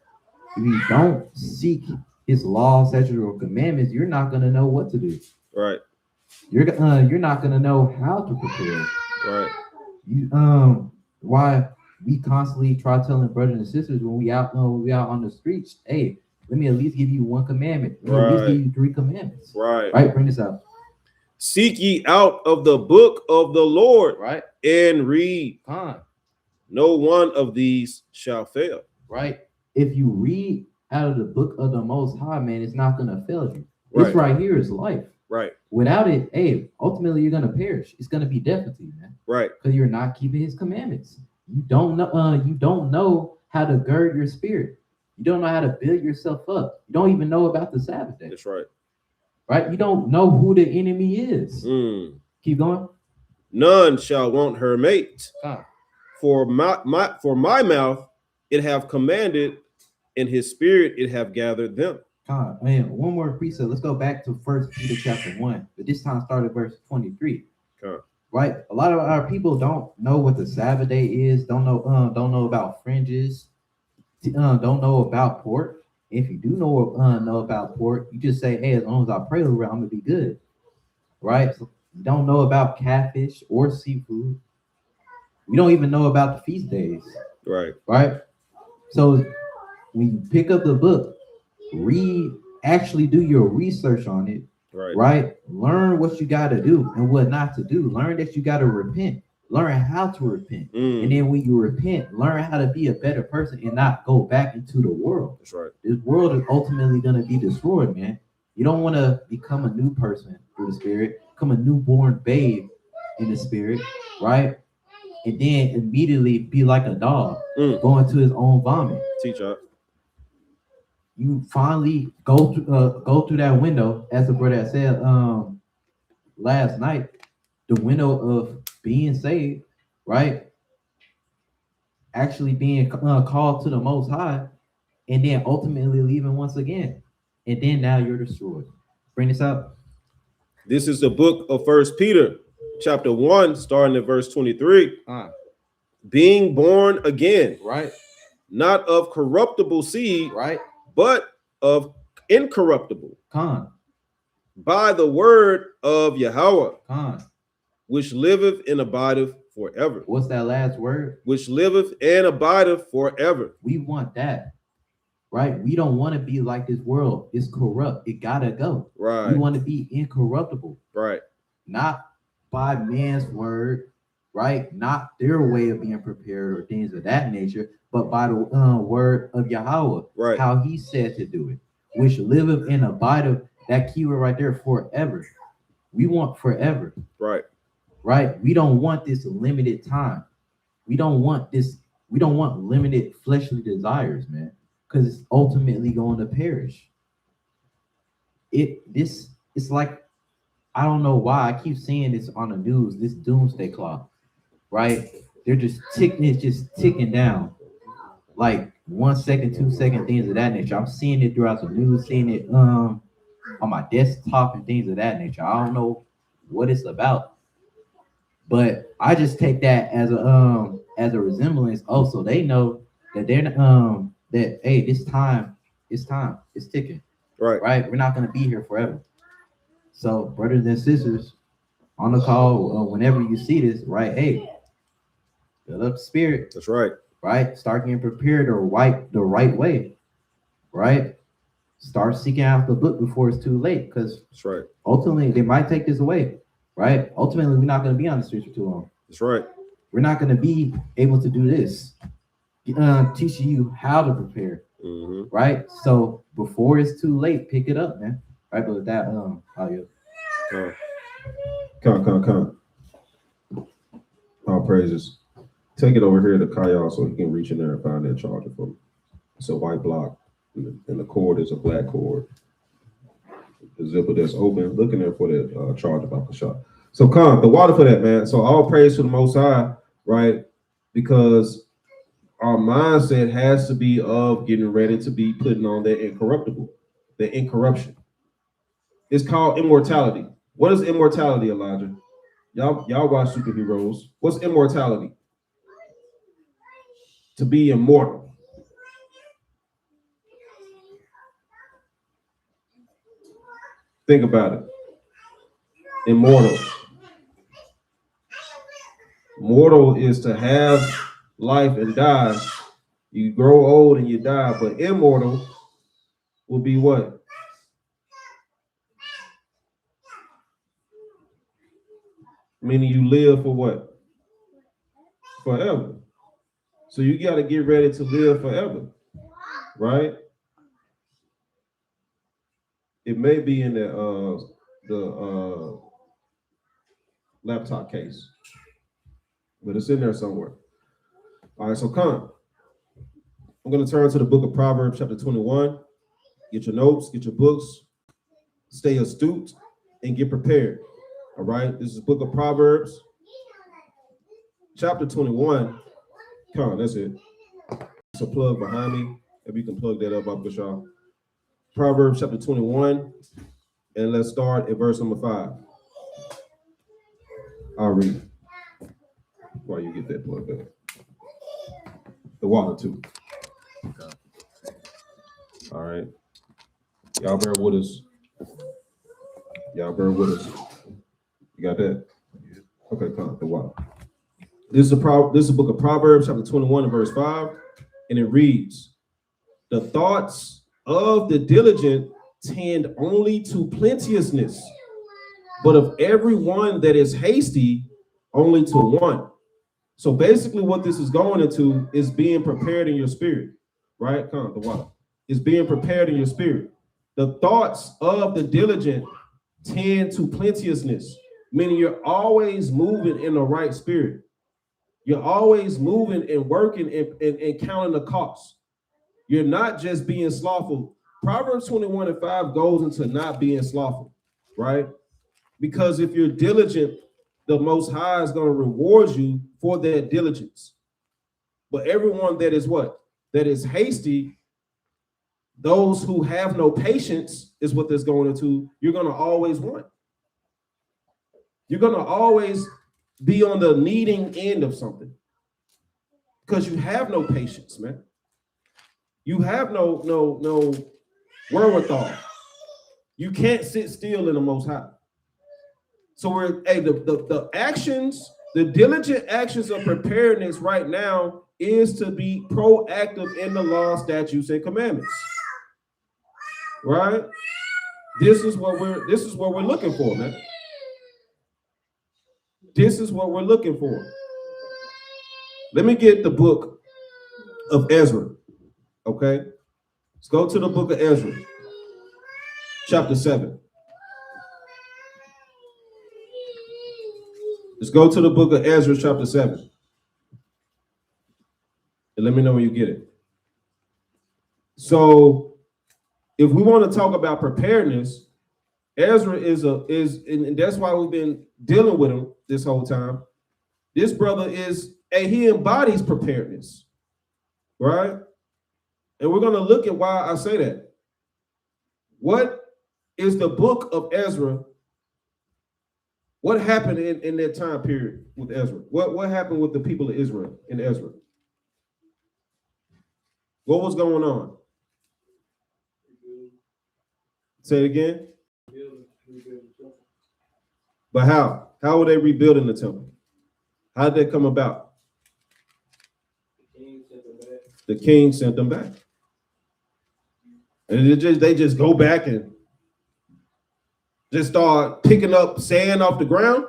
If you don't seek His law, statutes, or commandments, you're not gonna know what to do. Right. You're not gonna know how to prepare. Right. Why we constantly try telling brothers and sisters when we out on the streets, hey, let me at least give you one commandment. Let me at least give you 3 commandments. Right. Right. Bring this out. Seek ye out of the book of the Lord. Right. And read. No one of these shall fail. Right. If you read out of the book of the Most High, man, it's not gonna fail you. This right here is life. Right. Without it, hey, ultimately you're gonna perish. It's gonna be death to you, man. Right. Because you're not keeping His commandments. You don't know how to gird your spirit. You don't know how to build yourself up. You don't even know about the Sabbath day. That's right. Right? You don't know who the enemy is. Keep going. None shall want her mate. For my mouth it have commanded, and His spirit it have gathered them. Man, one more precept. Let's go back to 1 Peter chapter 1, but this time start at verse 23. Right? A lot of our people don't know what the Sabbath day is, don't know about fringes, don't know about pork. If you do know about pork, you just say, hey, as long as I pray over it, I'm gonna be good. Right? So you don't know about catfish or seafood. You don't even know about the feast days. Right. Right? So when you pick up the book, read, actually do your research on it. Right? Learn what you got to do and what not to do. Learn that you got to repent. Learn how to repent. And then when you repent, learn how to be a better person and not go back into the world. That's right. This world is ultimately going to be destroyed, man. You don't want to become a new person through the Spirit, become a newborn babe in the Spirit, right? And then immediately be like a dog, going to his own vomit. Teach up. you finally go through that window, as the brother said last night, the window of being saved, right? Actually being called to the Most High, and then ultimately leaving once again, and then now you're destroyed. Bring this up. This is the book of First Peter, chapter 1, starting at verse 23. Being born again, Right, not of corruptible seed, right. but of incorruptible, by the word of Yahweh, which liveth and abideth forever. What's that last word? Which liveth and abideth forever. We want that, right? We don't want to be like this world. It's corrupt. It gotta go. Right. We want to be incorruptible. Right. Not by man's word, right? Not their way of being prepared or things of that nature, but by the word of Yahweh, right? How He said to do it, which liveth and abideth. That keyword right there, forever. We want forever, right? Right? We don't want this limited time. We don't want this. We don't want limited fleshly desires, man, because it's ultimately going to perish. It's like, I don't know why I keep seeing this on the news, this doomsday clock, right? They're just ticking, it's just ticking down. Like 1 second, 2 second, things of that nature. I'm seeing it throughout the news, seeing it on my desktop and things of that nature. I don't know what it's about, but I just take that as a resemblance. Oh, so they know that they're that hey, this time, it's ticking. Right. We're not gonna be here forever. So, brothers and sisters, on the call, whenever you see this, right? Hey, build up the spirit. That's right. Right. Start getting prepared the right way. Right. Start seeking out the book before it's too late, because that's right. Ultimately, they might take this away. Right. Ultimately, we're not going to be on the streets for too long. That's right. We're not going to be able to do this. Teaching you how to prepare. Mm-hmm. Right. So before it's too late, pick it up, man. Right. But with that, Come. All praises. Take it over here to Kyle so he can reach in there and find that charger for me. It's a white block, and the cord is a black cord. The zipper that's open. Looking there for that charger by the shop. So come, the water for that, man. So all praise to the Most High, right? Because our mindset has to be of getting ready to be putting on that incorruptible, the incorruption. It's called immortality. What is immortality, Elijah? Y'all watch superheroes. What's immortality? To be immortal. Think about it. Immortal. Mortal is to have life and die. You grow old and you die, but immortal will be what? Meaning you live for what? Forever. So you got to get ready to live forever, right? It may be in the laptop case, but it's in there somewhere. All right, so come. I'm going to turn to the book of Proverbs, chapter 21. Get your notes, get your books, stay astute, and get prepared. All right, this is the book of Proverbs, chapter 21. Come on, that's it. It's a plug behind me. If you can plug that up, y'all. Proverbs chapter 21, and let's start at verse number 5. I'll read while you get that plugged in. The water too. Okay. All right. Y'all bear with us. You got that? Okay, come on, the water. This is a book of Proverbs, chapter 21, and verse 5, and it reads, "The thoughts of the diligent tend only to plenteousness, but of everyone that is hasty, only to want." So basically what this is going into is being prepared in your spirit, right? Come on, the water. It's being prepared in your spirit. The thoughts of the diligent tend to plenteousness, meaning you're always moving in the right spirit. You're always moving and working and counting the costs. You're not just being slothful Proverbs 21:5 goes into not being slothful, right? Because if you're diligent, the Most High is going to reward you for that diligence. But everyone that is what? That is hasty, those who have no patience is what that's going into, you're going to always want. You're going to always be on the needing end of something because you have no patience, man. You have no wherewithal. You can't sit still in the Most High. So the actions, the diligent actions of preparedness right now is to be proactive in the law, statutes, and commandments. Right? This is what we're looking for, man. This is what we're looking for. Let me get the book of Ezra. Okay? Let's go to the book of Ezra, chapter 7. Let's go to the book of Ezra, chapter 7. And let me know when you get it. So, if we want to talk about preparedness, Ezra and that's why we've been dealing with him this whole time. This brother he embodies preparedness, right? And we're going to look at why I say that. What is the book of Ezra? What happened in that time period with Ezra? What happened with the people of Israel in Ezra? What was going on? Say it again. But how? How were they rebuilding the temple? How did that come about? The king sent them back. And they just go back and just start picking up sand off the ground.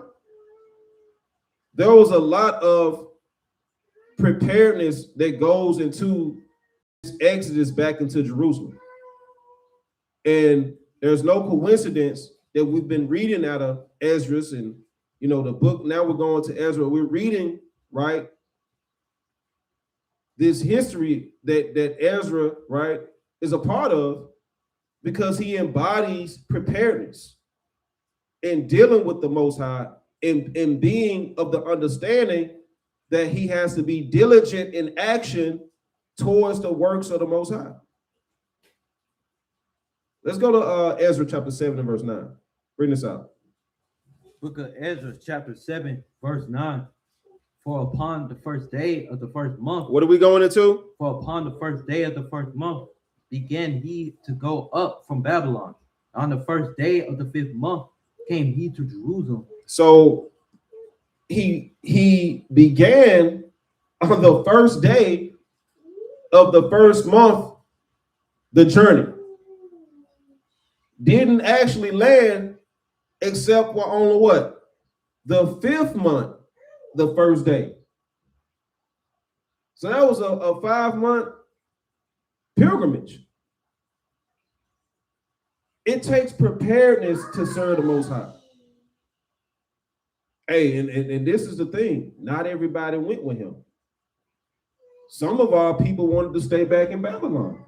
There was a lot of preparedness that goes into this exodus back into Jerusalem. And there's no coincidence that we've been reading out of Ezra's and, the book. Now we're going to Ezra. We're reading, right, this history that Ezra, right, is a part of because he embodies preparedness and dealing with the Most High and being of the understanding that he has to be diligent in action towards the works of the Most High. Let's go to Ezra chapter 7 and verse 9. Bring this out. Book of Ezra, chapter 7, verse 9. For upon the first day of the first month. What are we going into? For upon the first day of the first month began he to go up from Babylon. On the first day of the 5th month came he to Jerusalem. So he began on the first day of the first month the journey. Didn't actually land except for on what? The 5th month, the first day. So that was a 5-month pilgrimage. It takes preparedness to serve the Most High. Hey, and this is the thing. Not everybody went with him. Some of our people wanted to stay back in Babylon.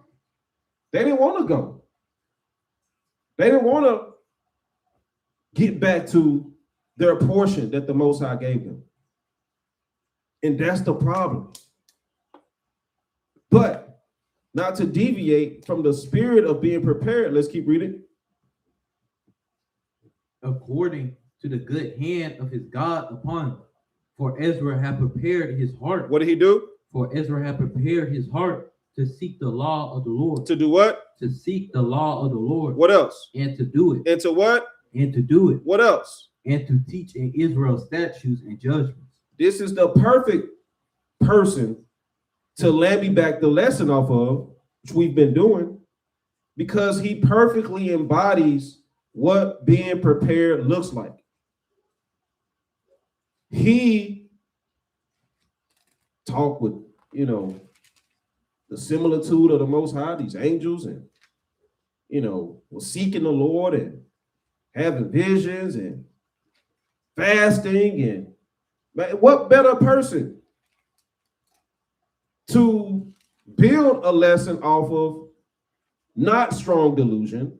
They didn't want to go. They didn't want to get back to their portion that the Most High gave them. And that's the problem. But not to deviate from the spirit of being prepared. Let's keep reading. According to the good hand of his God upon him. For Ezra had prepared his heart. What did he do? For Ezra had prepared his heart to seek the law of the Lord. To do what? To seek the law of the Lord. What else? And to do it. And to what? And to do it. What else? And to teach in Israel statutes and judgments. This is the perfect person to land me back the lesson off of, which we've been doing, because he perfectly embodies what being prepared looks like. He talked with, the similitude of the Most High, these angels, and, was seeking the Lord and having visions and fasting. And what better person to build a lesson off of not strong delusion,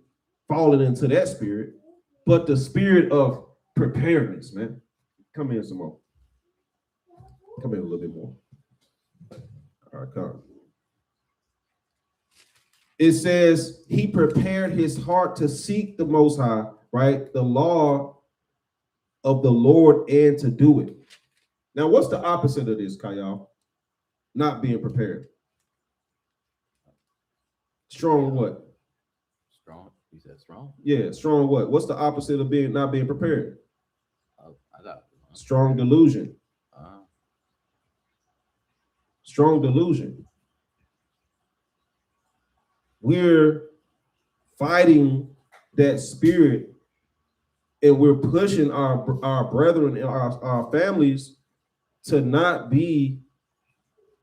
falling into that spirit, but the spirit of preparedness, man. Come in some more. Come in a little bit more. All right, come. It says he prepared his heart to seek the Most High, right? The law of the Lord and to do it. Now, what's the opposite of this, Kyle? Not being prepared. Strong what? Strong. You said strong? Yeah, strong what? What's the opposite of being not being prepared? I got Strong delusion. Strong delusion. We're fighting that spirit and we're pushing our brethren and our families to not be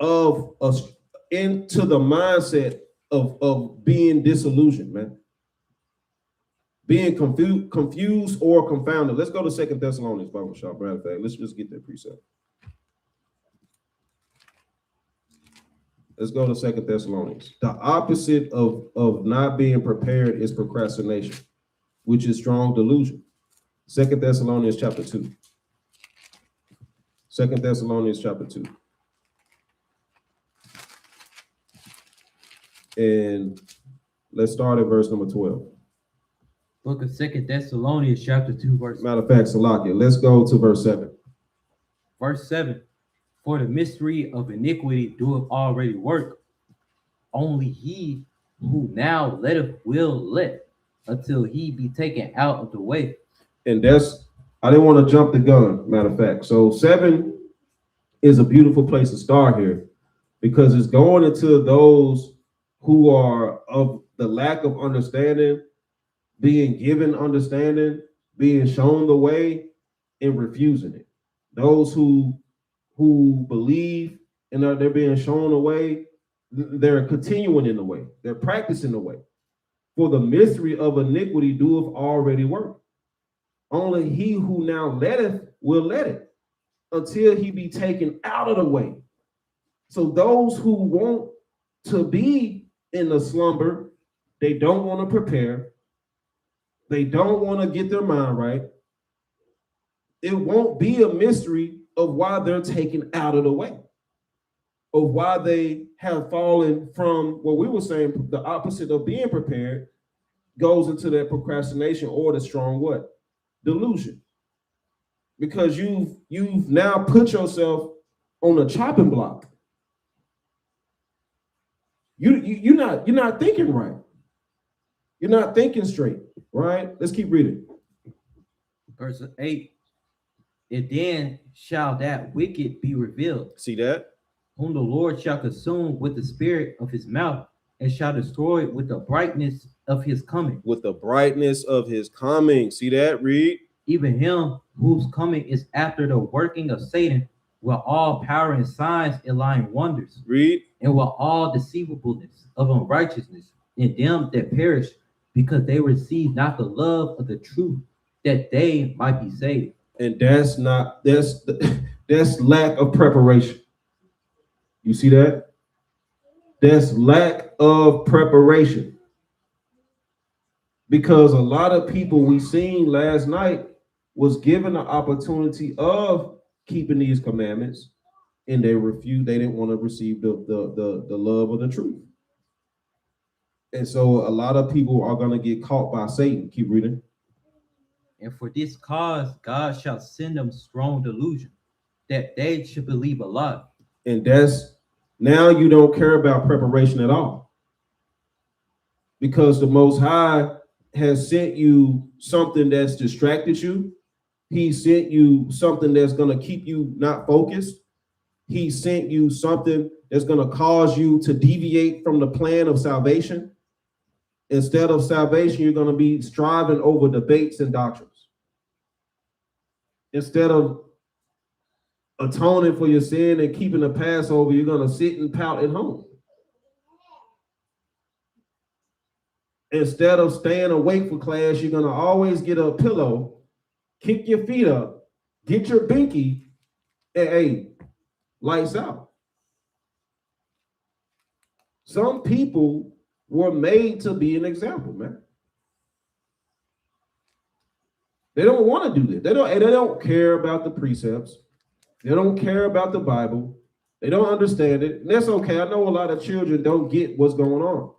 of us into the mindset of being disillusioned, man. Being confused or confounded. Let's go to 2 Thessalonians, Bible shop. Matter of fact, let's just get that precept. Let's go to 2 Thessalonians. The opposite of not being prepared is procrastination, which is strong delusion. 2 Thessalonians chapter 2. 2 Thessalonians chapter 2. And let's start at verse number 12. Book of 2 Thessalonians chapter 2, verse. Matter of fact, Salakia, let's go to verse 7. Verse 7. For the mystery of iniquity doeth already work. Only he who now letteth will let, until he be taken out of the way. And I didn't want to jump the gun, matter of fact. So 7 is a beautiful place to start here, because it's going into those who are of the lack of understanding, being given understanding, being shown the way, and refusing it. Those who believe and they're being shown the way, they're continuing in the way, they're practicing the way. For the mystery of iniquity doeth already work. Only he who now letteth will let it, until he be taken out of the way. So those who want to be in the slumber, they don't want to prepare, they don't want to get their mind right. It won't be a mystery of why they're taken out of the way, of why they have fallen from what we were saying, the opposite of being prepared goes into that procrastination or the strong what? Delusion. Because you've now put yourself on a chopping block. You're not thinking right. You're not thinking straight, right? Let's keep reading. Verse 8. And then shall that wicked be revealed. See that? Whom the Lord shall consume with the spirit of his mouth, and shall destroy with the brightness of his coming. With the brightness of his coming. See that? Read. Even him whose coming is after the working of Satan, with all power and signs and lying wonders. Read. And with all deceivableness of unrighteousness in them that perish, because they receive not the love of the truth, that they might be saved. And that's lack of preparation. You see that? That's lack of preparation. Because a lot of people we seen last night was given the opportunity of keeping these commandments, and they refused. They didn't want to receive the love of the truth. And so a lot of people are going to get caught by Satan. Keep reading. And for this cause, God shall send them strong delusion, that they should believe a lie. And that's now you don't care about preparation at all. Because the Most High has sent you something that's distracted you. He sent you something that's going to keep you not focused. He sent you something that's going to cause you to deviate from the plan of salvation. Instead of salvation, you're going to be striving over debates and doctrines. Instead of atoning for your sin and keeping the Passover, you're going to sit and pout at home. Instead of staying awake for class, you're going to always get a pillow, kick your feet up, get your binky, and hey, lights out. Some people were made to be an example, man. They don't want to do this. They don't care about the precepts. They don't care about the Bible. They don't understand it. And that's okay. I know a lot of children don't get what's going on.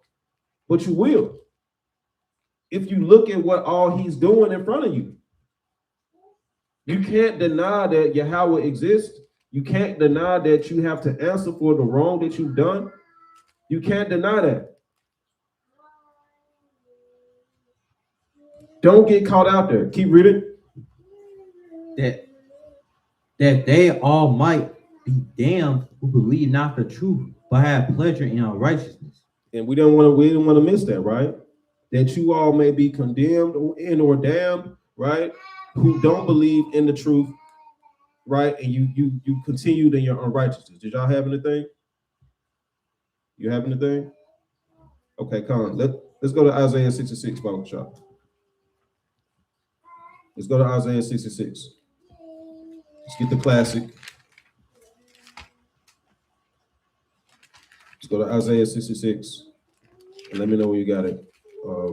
But you will. If you look at what all he's doing in front of you. You can't deny that Yahweh exists. You can't deny that you have to answer for the wrong that you've done. You can't deny that. Don't get caught out there. Keep reading. That they all might be damned who believe not the truth, but have pleasure in unrighteousness. And we didn't want to miss that, right? That you all may be condemned or damned, right? Who don't believe in the truth, right? And you continued in your unrighteousness. Did y'all have anything? You have anything? Okay, come on. Let's go to Isaiah 66, Bible shop. Let's go to Isaiah 66. Let's get the classic. Let's go to Isaiah 66. And let me know when you got it.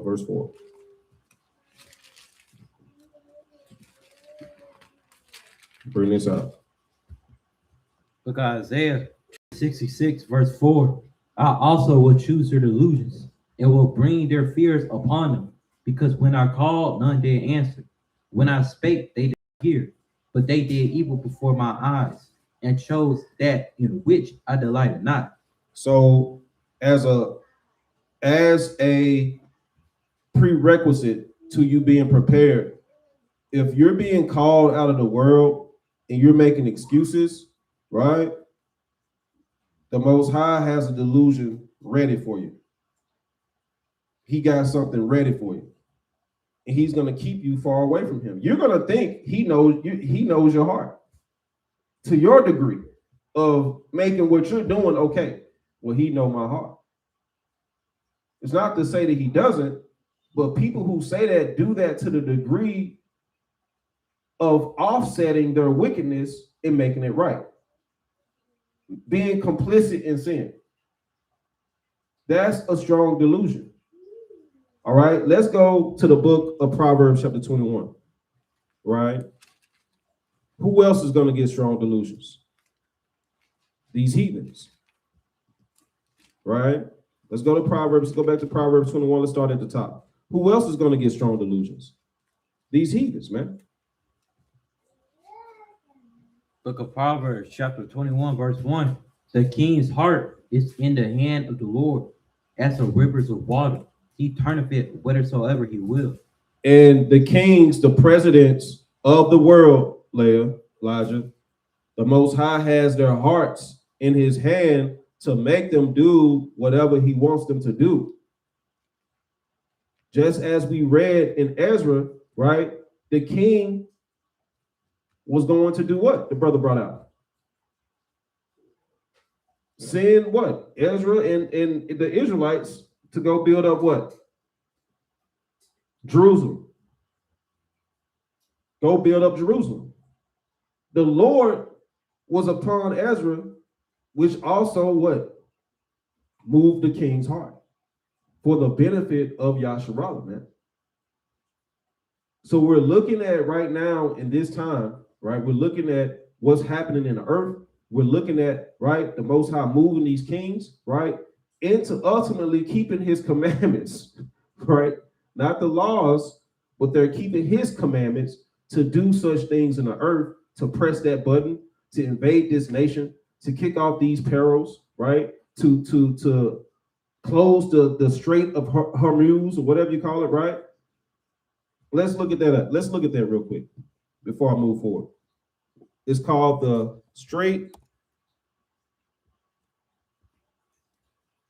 Verse 4. Bring this out. Look at Isaiah 66, verse 4. I also will choose their delusions and will bring their fears upon them. Because when I called, none did answer. When I spake, they did hear. But they did evil before my eyes and chose that in which I delighted not. So as a prerequisite to you being prepared, if you're being called out of the world and you're making excuses, right? The Most High has a delusion ready for you. He got something ready for you. And he's going to keep you far away from him. You're going to think he knows your heart to your degree of making what you're doing okay. Well, he know my heart. It's not to say that he doesn't, but people who say that do that to the degree of offsetting their wickedness and making it right. Being complicit in sin. That's a strong delusion. All right, let's go to the book of Proverbs chapter 21. Right? Who else is going to get strong delusions? These heathens. Right? Let's go to Proverbs. Let's go back to Proverbs 21. Let's start at the top. Who else is going to get strong delusions? These heathens, man. Book of Proverbs, chapter 21, verse 1. The king's heart is in the hand of the Lord, as the rivers of water. He turneth it whithersoever he will. And the kings, the presidents of the world, Elijah, the Most High has their hearts in his hand to make them do whatever he wants them to do. Just as we read in Ezra, right? The king was going to do what? The brother brought out. Send what? Ezra and the Israelites to go build up what? Jerusalem. Go build up Jerusalem. The Lord was upon Ezra, which also what? Moved the king's heart for the benefit of Yasharallah, man. So we're looking at right now in this time, right? We're looking at what's happening in the earth. We're looking at, right, the Most High moving these kings, right, into ultimately keeping his commandments, right? Not the laws, but they're keeping his commandments to do such things in the earth, to press that button, to invade this nation, to kick off these perils, right? To close the Strait of Hormuz or whatever you call it, right? Let's look at that. Let's look at that real quick before I move forward. It's called the Strait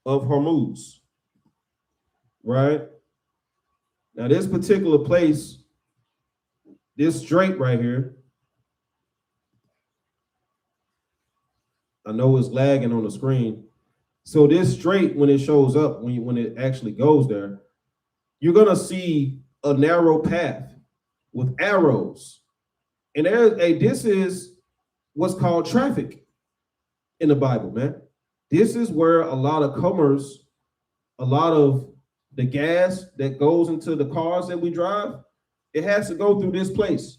of Hormuz, right? Now, this particular place, this strait right here, I know it's lagging on the screen. So this strait, when it shows up, when it actually goes there, you're gonna see a narrow path with arrows, and this is what's called traffic in the Bible, man. This is where a lot of commerce a lot of the gas that goes into the cars that we drive, it has to go through this place.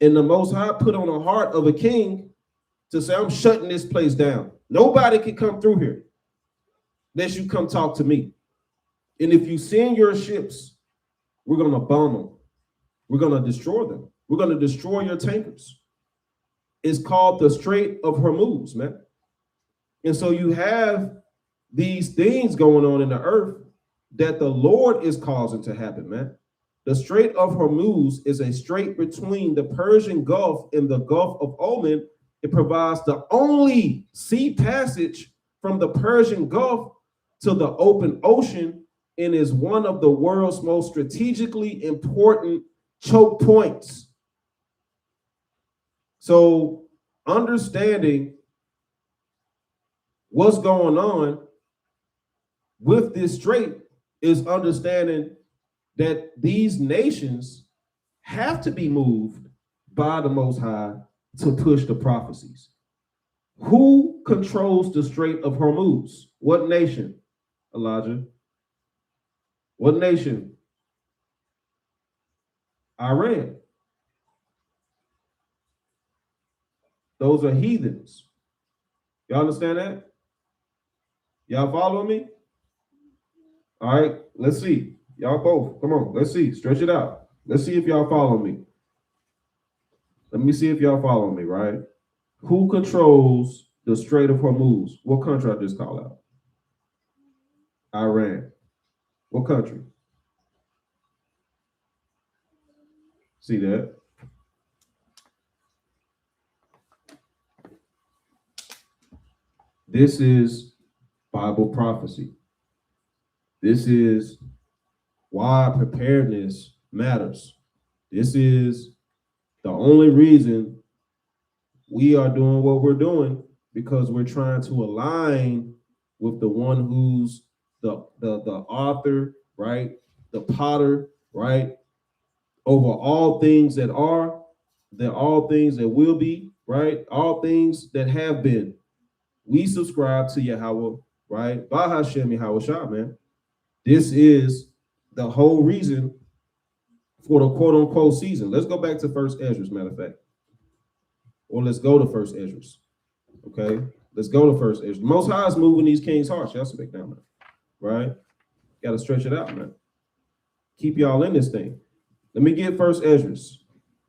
And the Most High put on the heart of a king to say, I'm shutting this place down. Nobody can come through here unless you come talk to me. And if you send your ships, we're going to bomb them. We're going to destroy them. We're going to destroy your tankers. It's called the Strait of Hormuz, man. And so you have these things going on in the earth that the Lord is causing to happen, man. The Strait of Hormuz is a strait between the Persian Gulf and the Gulf of Oman. It provides the only sea passage from the Persian Gulf to the open ocean and is one of the world's most strategically important choke points. So understanding what's going on with this strait is understanding that these nations have to be moved by the Most High to push the prophecies. Who controls the Strait of Hormuz? What nation, Elijah? What nation? Iran. Those are heathens. Y'all understand that? Y'all follow me? All right, let's see. Y'all both, come on, let's see. Stretch it out. Let's see if y'all follow me. Let me see if y'all follow me, right? Who controls the Strait of Hormuz? What country I just call out? Iran. What country? See that? This is Bible prophecy. This is why preparedness matters. This is the only reason we are doing what we're doing, because we're trying to align with the one who's the author, right? The potter, right? Over all things that are, all things that will be, right? All things that have been. We subscribe to Yahweh, right? By Hashem Yahweh Shah, man. This is the whole reason for the quote unquote season. Let's go back to First Ezra, matter of fact. Or let's go to First Ezra. Okay? Let's go to First Ezra. Most High is moving these kings' hearts. Y'all speak down, man. Right? Got to stretch it out, man. Keep y'all in this thing. Let me get First Ezra.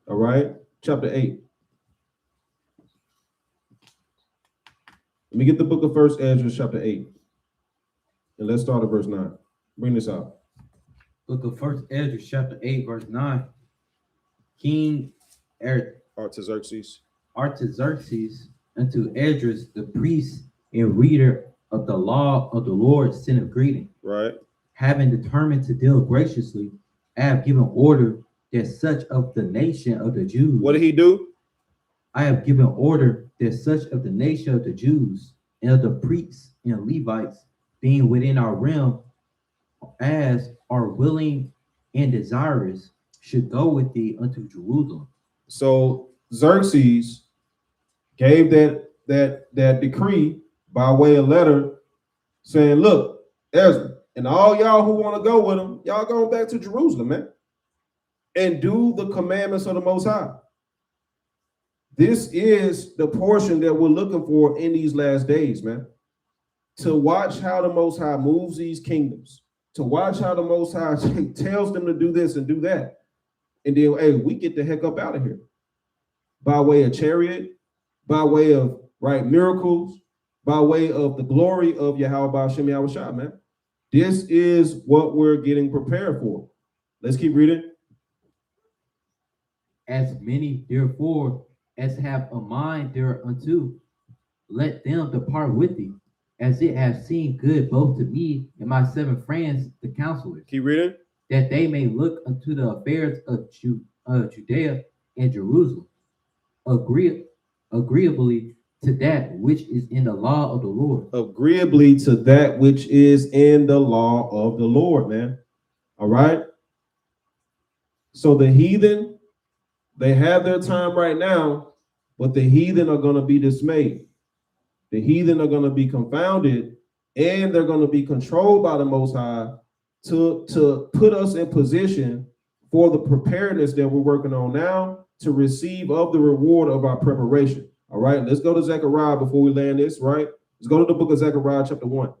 All right? Chapter 8. Let me get the book of First Ezra, chapter 8. And let's start at verse 9. Bring this out. Book of First Ezra, chapter 8, verse 9. King Artaxerxes unto Esdras the priest and reader of the law of the Lord sent a greeting. Right. Having determined to deal graciously, I have given order that such of the nation of the Jews. What did he do? I have given order that such of the nation of the Jews and of the priests and Levites, being within our realm, as are willing and desirous, should go with thee unto Jerusalem. So Xerxes gave that decree by way of letter saying, look, Ezra, and all y'all who want to go with him, y'all going back to Jerusalem, man, and do the commandments of the Most High. This is the portion that we're looking for in these last days, man. To watch how the Most High moves these kingdoms, to watch how the Most High tells them to do this and do that. And then, hey, we get the heck up out of here. By way of chariot, by way of, right, miracles, by way of the glory of Yahweh Ba'ashem Yahweh Shah, man. This is what we're getting prepared for. Let's keep reading. As many, therefore, as have a mind thereunto, let them depart with thee, as it has seemed good both to me and my 7 friends, the counselors. Keep reading. That they may look unto the affairs of Judea and Jerusalem, agreeably to that which is in the law of the Lord. Agreeably to that which is in the law of the Lord, man. All right. So the heathen, they have their time right now, but the heathen are going to be dismayed. The heathen are going to be confounded and they're going to be controlled by the Most High to put us in position for the preparedness that we're working on now to receive of the reward of our preparation. All right, let's go to Zechariah before we land this, right? Let's go to the book of Zechariah chapter 1.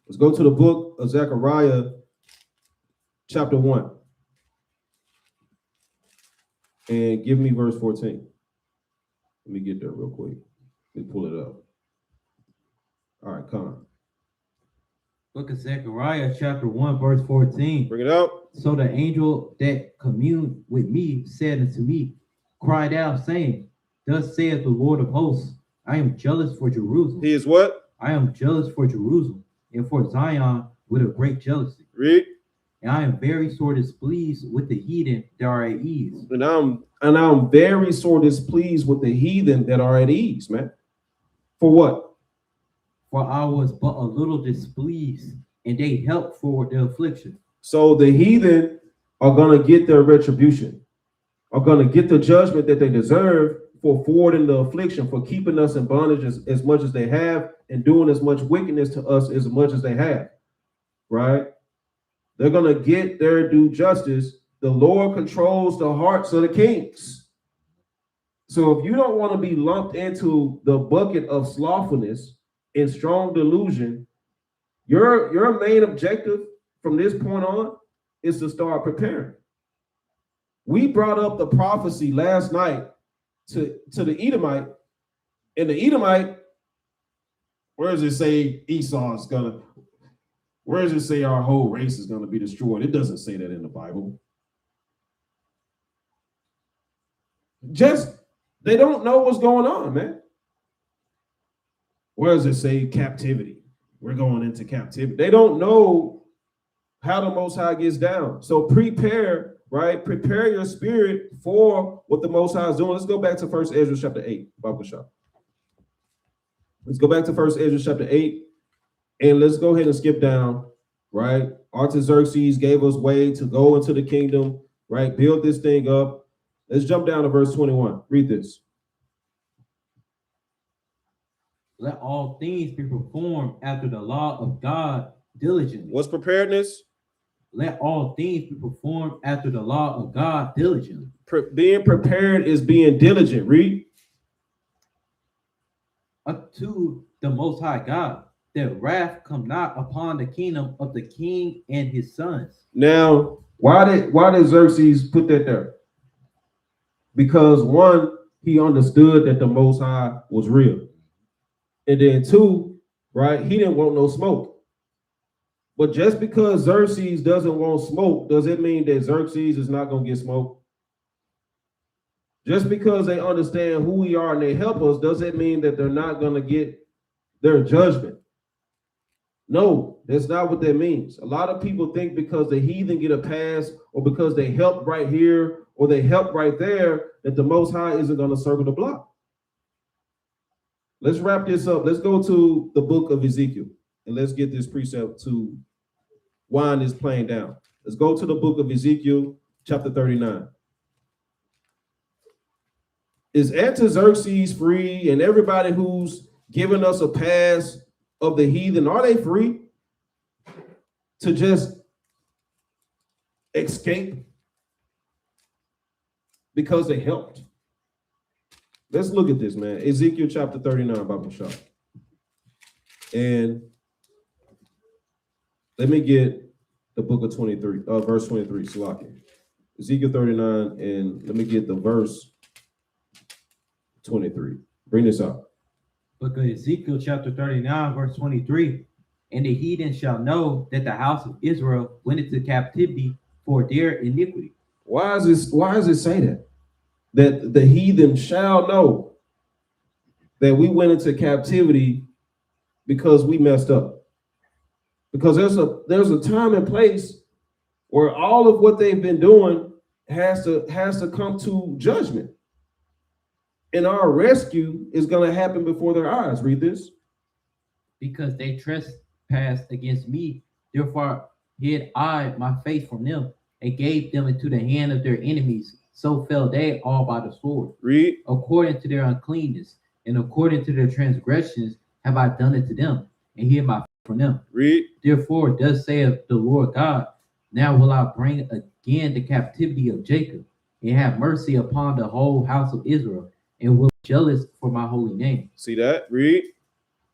Let's go to the book of Zechariah chapter 1. And give me verse 14. Let me get there real quick. Let me pull it up. All right, come on. Book of Zechariah, chapter 1, verse 14. Bring it out. So the angel that communed with me said unto me, cried out, saying, Thus saith the Lord of hosts, I am jealous for Jerusalem. He is what? I am jealous for Jerusalem, and for Zion with a great jealousy. Read. And I am very sore displeased with the heathen that are at ease. And I'm very sore displeased with the heathen that are at ease, man. For what? For I was but a little displeased, and they helped for the affliction. So the heathen are going to get their retribution, are going to get the judgment that they deserve for forwarding the affliction, for keeping us in bondage as much as they have, and doing as much wickedness to us as much as they have, right? They're going to get their due justice. The Lord controls the hearts of the kings. So if you don't want to be lumped into the bucket of slothfulness and strong delusion, your main objective from this point on is to start preparing. We brought up the prophecy last night to the Edomite, and the Edomite, where does it say Esau is gonna? Where does it say our whole race is going to be destroyed? It doesn't say that in the Bible. Just, they don't know what's going on, man. Where does it say captivity? We're going into captivity. They don't know how the Most High gets down. So prepare, right? Prepare your spirit for what the Most High is doing. Let's go back to 1 Ezra chapter 8. Bible shop. Let's go back to 1 Ezra chapter 8. And let's go ahead and skip down, right? Artaxerxes gave us way to go into the kingdom, right? Build this thing up. Let's jump down to verse 21. Read this. Let all things be performed after the law of God diligently. What's preparedness? Let all things be performed after the law of God diligently. Being prepared is being diligent. Read. Unto the Most High God, that wrath come not upon the kingdom of the king and his sons. Now, why did Xerxes put that there? Because one, he understood that the Most High was real. And then two, right, he didn't want no smoke. But just because Xerxes doesn't want smoke, does it mean that Xerxes is not going to get smoke? Just because they understand who we are and they help us, does it mean that they're not going to get their judgment? No, that's not what that means. A lot of people think because the heathen get a pass or because they help right here or they help right there that the Most High isn't going to circle the block. Let's wrap this up. Let's go to the book of Ezekiel and let's get this precept to wind this plane down. Let's go to the book of Ezekiel chapter 39. Is Artaxerxes free and everybody who's giving us a pass of the heathen, are they free to just escape because they helped? Let's look at this, man. Ezekiel chapter 39, Bible shop. And let me get the book of 23, verse 23, Salaki. Ezekiel 39, and let me get the verse 23. Bring this up. Book of Ezekiel chapter 39, verse 23. And the heathen shall know that the house of Israel went into captivity for their iniquity. Why does it say that? That the heathen shall know that we went into captivity because we messed up. Because there's a time and place where all of what they've been doing has to come to judgment. And our rescue is going to happen before their eyes. Read this. Because they trespassed against me, therefore hid I my face from them, and gave them into the hand of their enemies. So fell they all by the sword. Read. According to their uncleanness, and according to their transgressions, have I done it to them, and hid my face from them. Read. Therefore, thus saith the Lord God, now will I bring again the captivity of Jacob, and have mercy upon the whole house of Israel, and will be jealous for my holy name. See that? Read.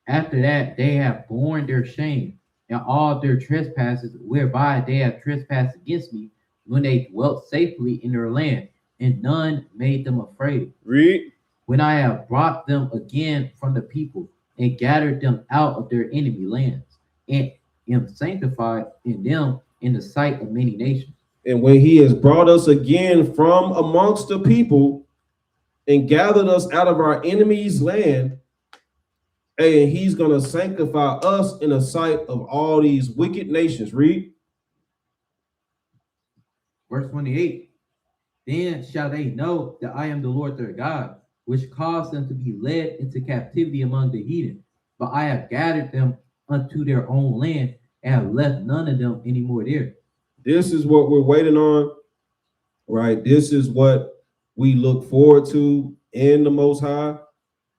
After that, they have borne their shame and all their trespasses, whereby they have trespassed against me, when they dwelt safely in their land, and none made them afraid. Read. When I have brought them again from the people, and gathered them out of their enemy lands, and am sanctified in them in the sight of many nations. And when he has brought us again from amongst the people and gathered us out of our enemy's land, and he's going to sanctify us in the sight of all these wicked nations. Read. Verse 28. Then shall they know that I am the Lord their God, which caused them to be led into captivity among the heathen. But I have gathered them unto their own land, and have left none of them any more there. This is what we're waiting on, right? This is what we look forward to in the Most High,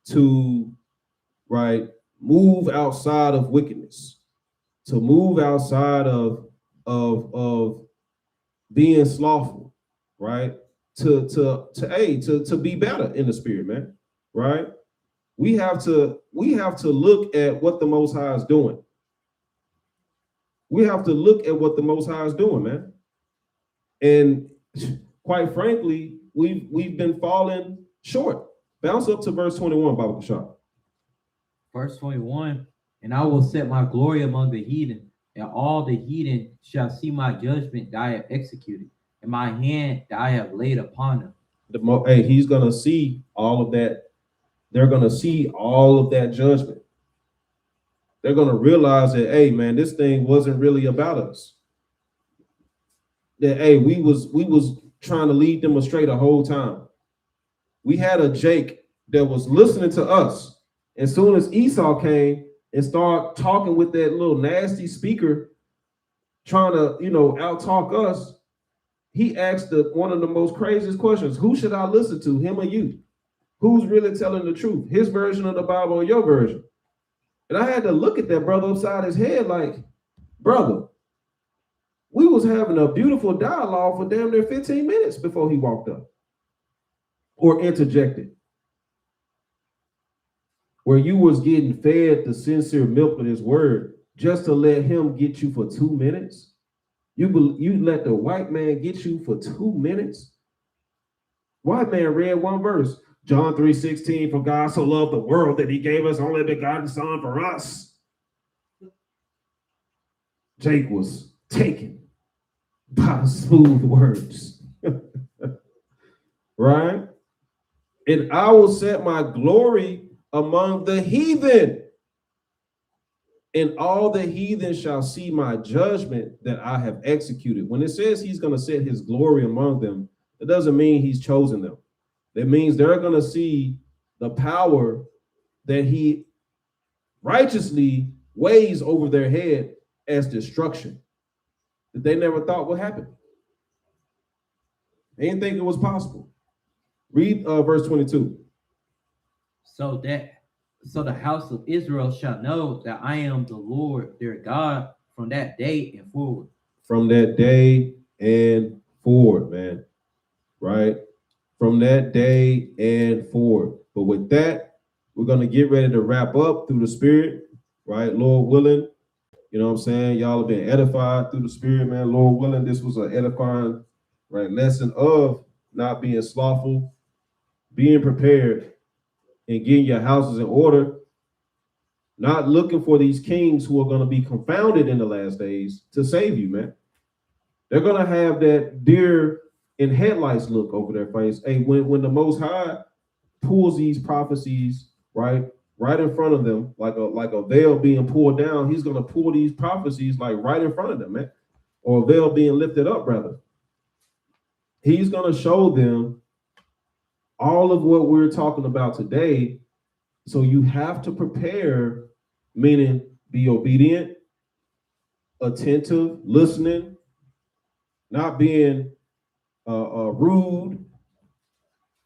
to, right, move outside of wickedness, to move outside of being slothful, right? To be better in the spirit, man, right? We have to look at what the Most High is doing. We have to look at what the Most High is doing, man. And quite frankly, we've been falling short. Bounce up to verse 21, Baba Kashab. Verse 21. And I will set my glory among the heathen, and all the heathen shall see my judgment that I have executed, and my hand that I have laid upon them. He's gonna see all of that. They're gonna see all of that judgment. They're gonna realize that, hey, man, this thing wasn't really about us. That, hey, we was trying to lead them astray the whole time. We had a Jake that was listening to us. As soon as Esau came and started talking with that little nasty speaker, trying to, out-talk us, he asked one of the most craziest questions: who should I listen to, him or you? Who's really telling the truth? His version of the Bible or your version? And I had to look at that brother upside his head like, brother, we was having a beautiful dialogue for damn near 15 minutes before he walked up or interjected. Where you was getting fed the sincere milk of his word just to let him get you for 2 minutes. You let the white man get you for 2 minutes. White man read one verse, John 3:16, for God so loved the world that he gave us only begotten son for us. Jake was taken by smooth words. Right? And I will set my glory among the heathen, and all the heathen shall see my judgment that I have executed. When it says he's going to set his glory among them, it doesn't mean he's chosen them. That means they're going to see the power that he righteously weighs over their head as destruction that they never thought would happen. They didn't think it was possible. Read verse 22. So the house of Israel shall know that I am the Lord their God from that day and forward. From that day and forward, man. Right? From that day and forward. But with that, we're going to get ready to wrap up through the Spirit, right? Lord willing. You know what I'm saying? Y'all have been edified through the Spirit, man. Lord willing, this was an edifying, right, lesson of not being slothful, being prepared, and getting your houses in order, not looking for these kings who are going to be confounded in the last days to save you, man. They're going to have that deer in headlights look over their face. Hey, when the Most High pulls these prophecies, right in front of them, like a veil being pulled down, he's going to pull these prophecies like right in front of them, man, or a veil being lifted up, rather. He's going to show them all of what we're talking about today. So you have to prepare, meaning be obedient, attentive, listening, not being rude,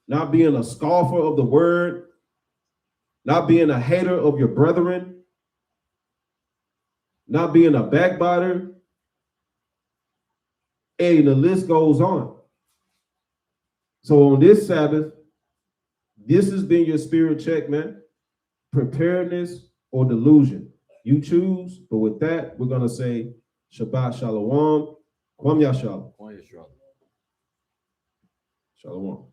not being a scoffer of the word, not being a hater of your brethren, not being a backbiter, and the list goes on. So on this Sabbath, this has been your spirit check, man. Preparedness or delusion. You choose, but with that, we're going to say Shabbat Shalom, Kwam Yashal. Point is wrong. Shalom.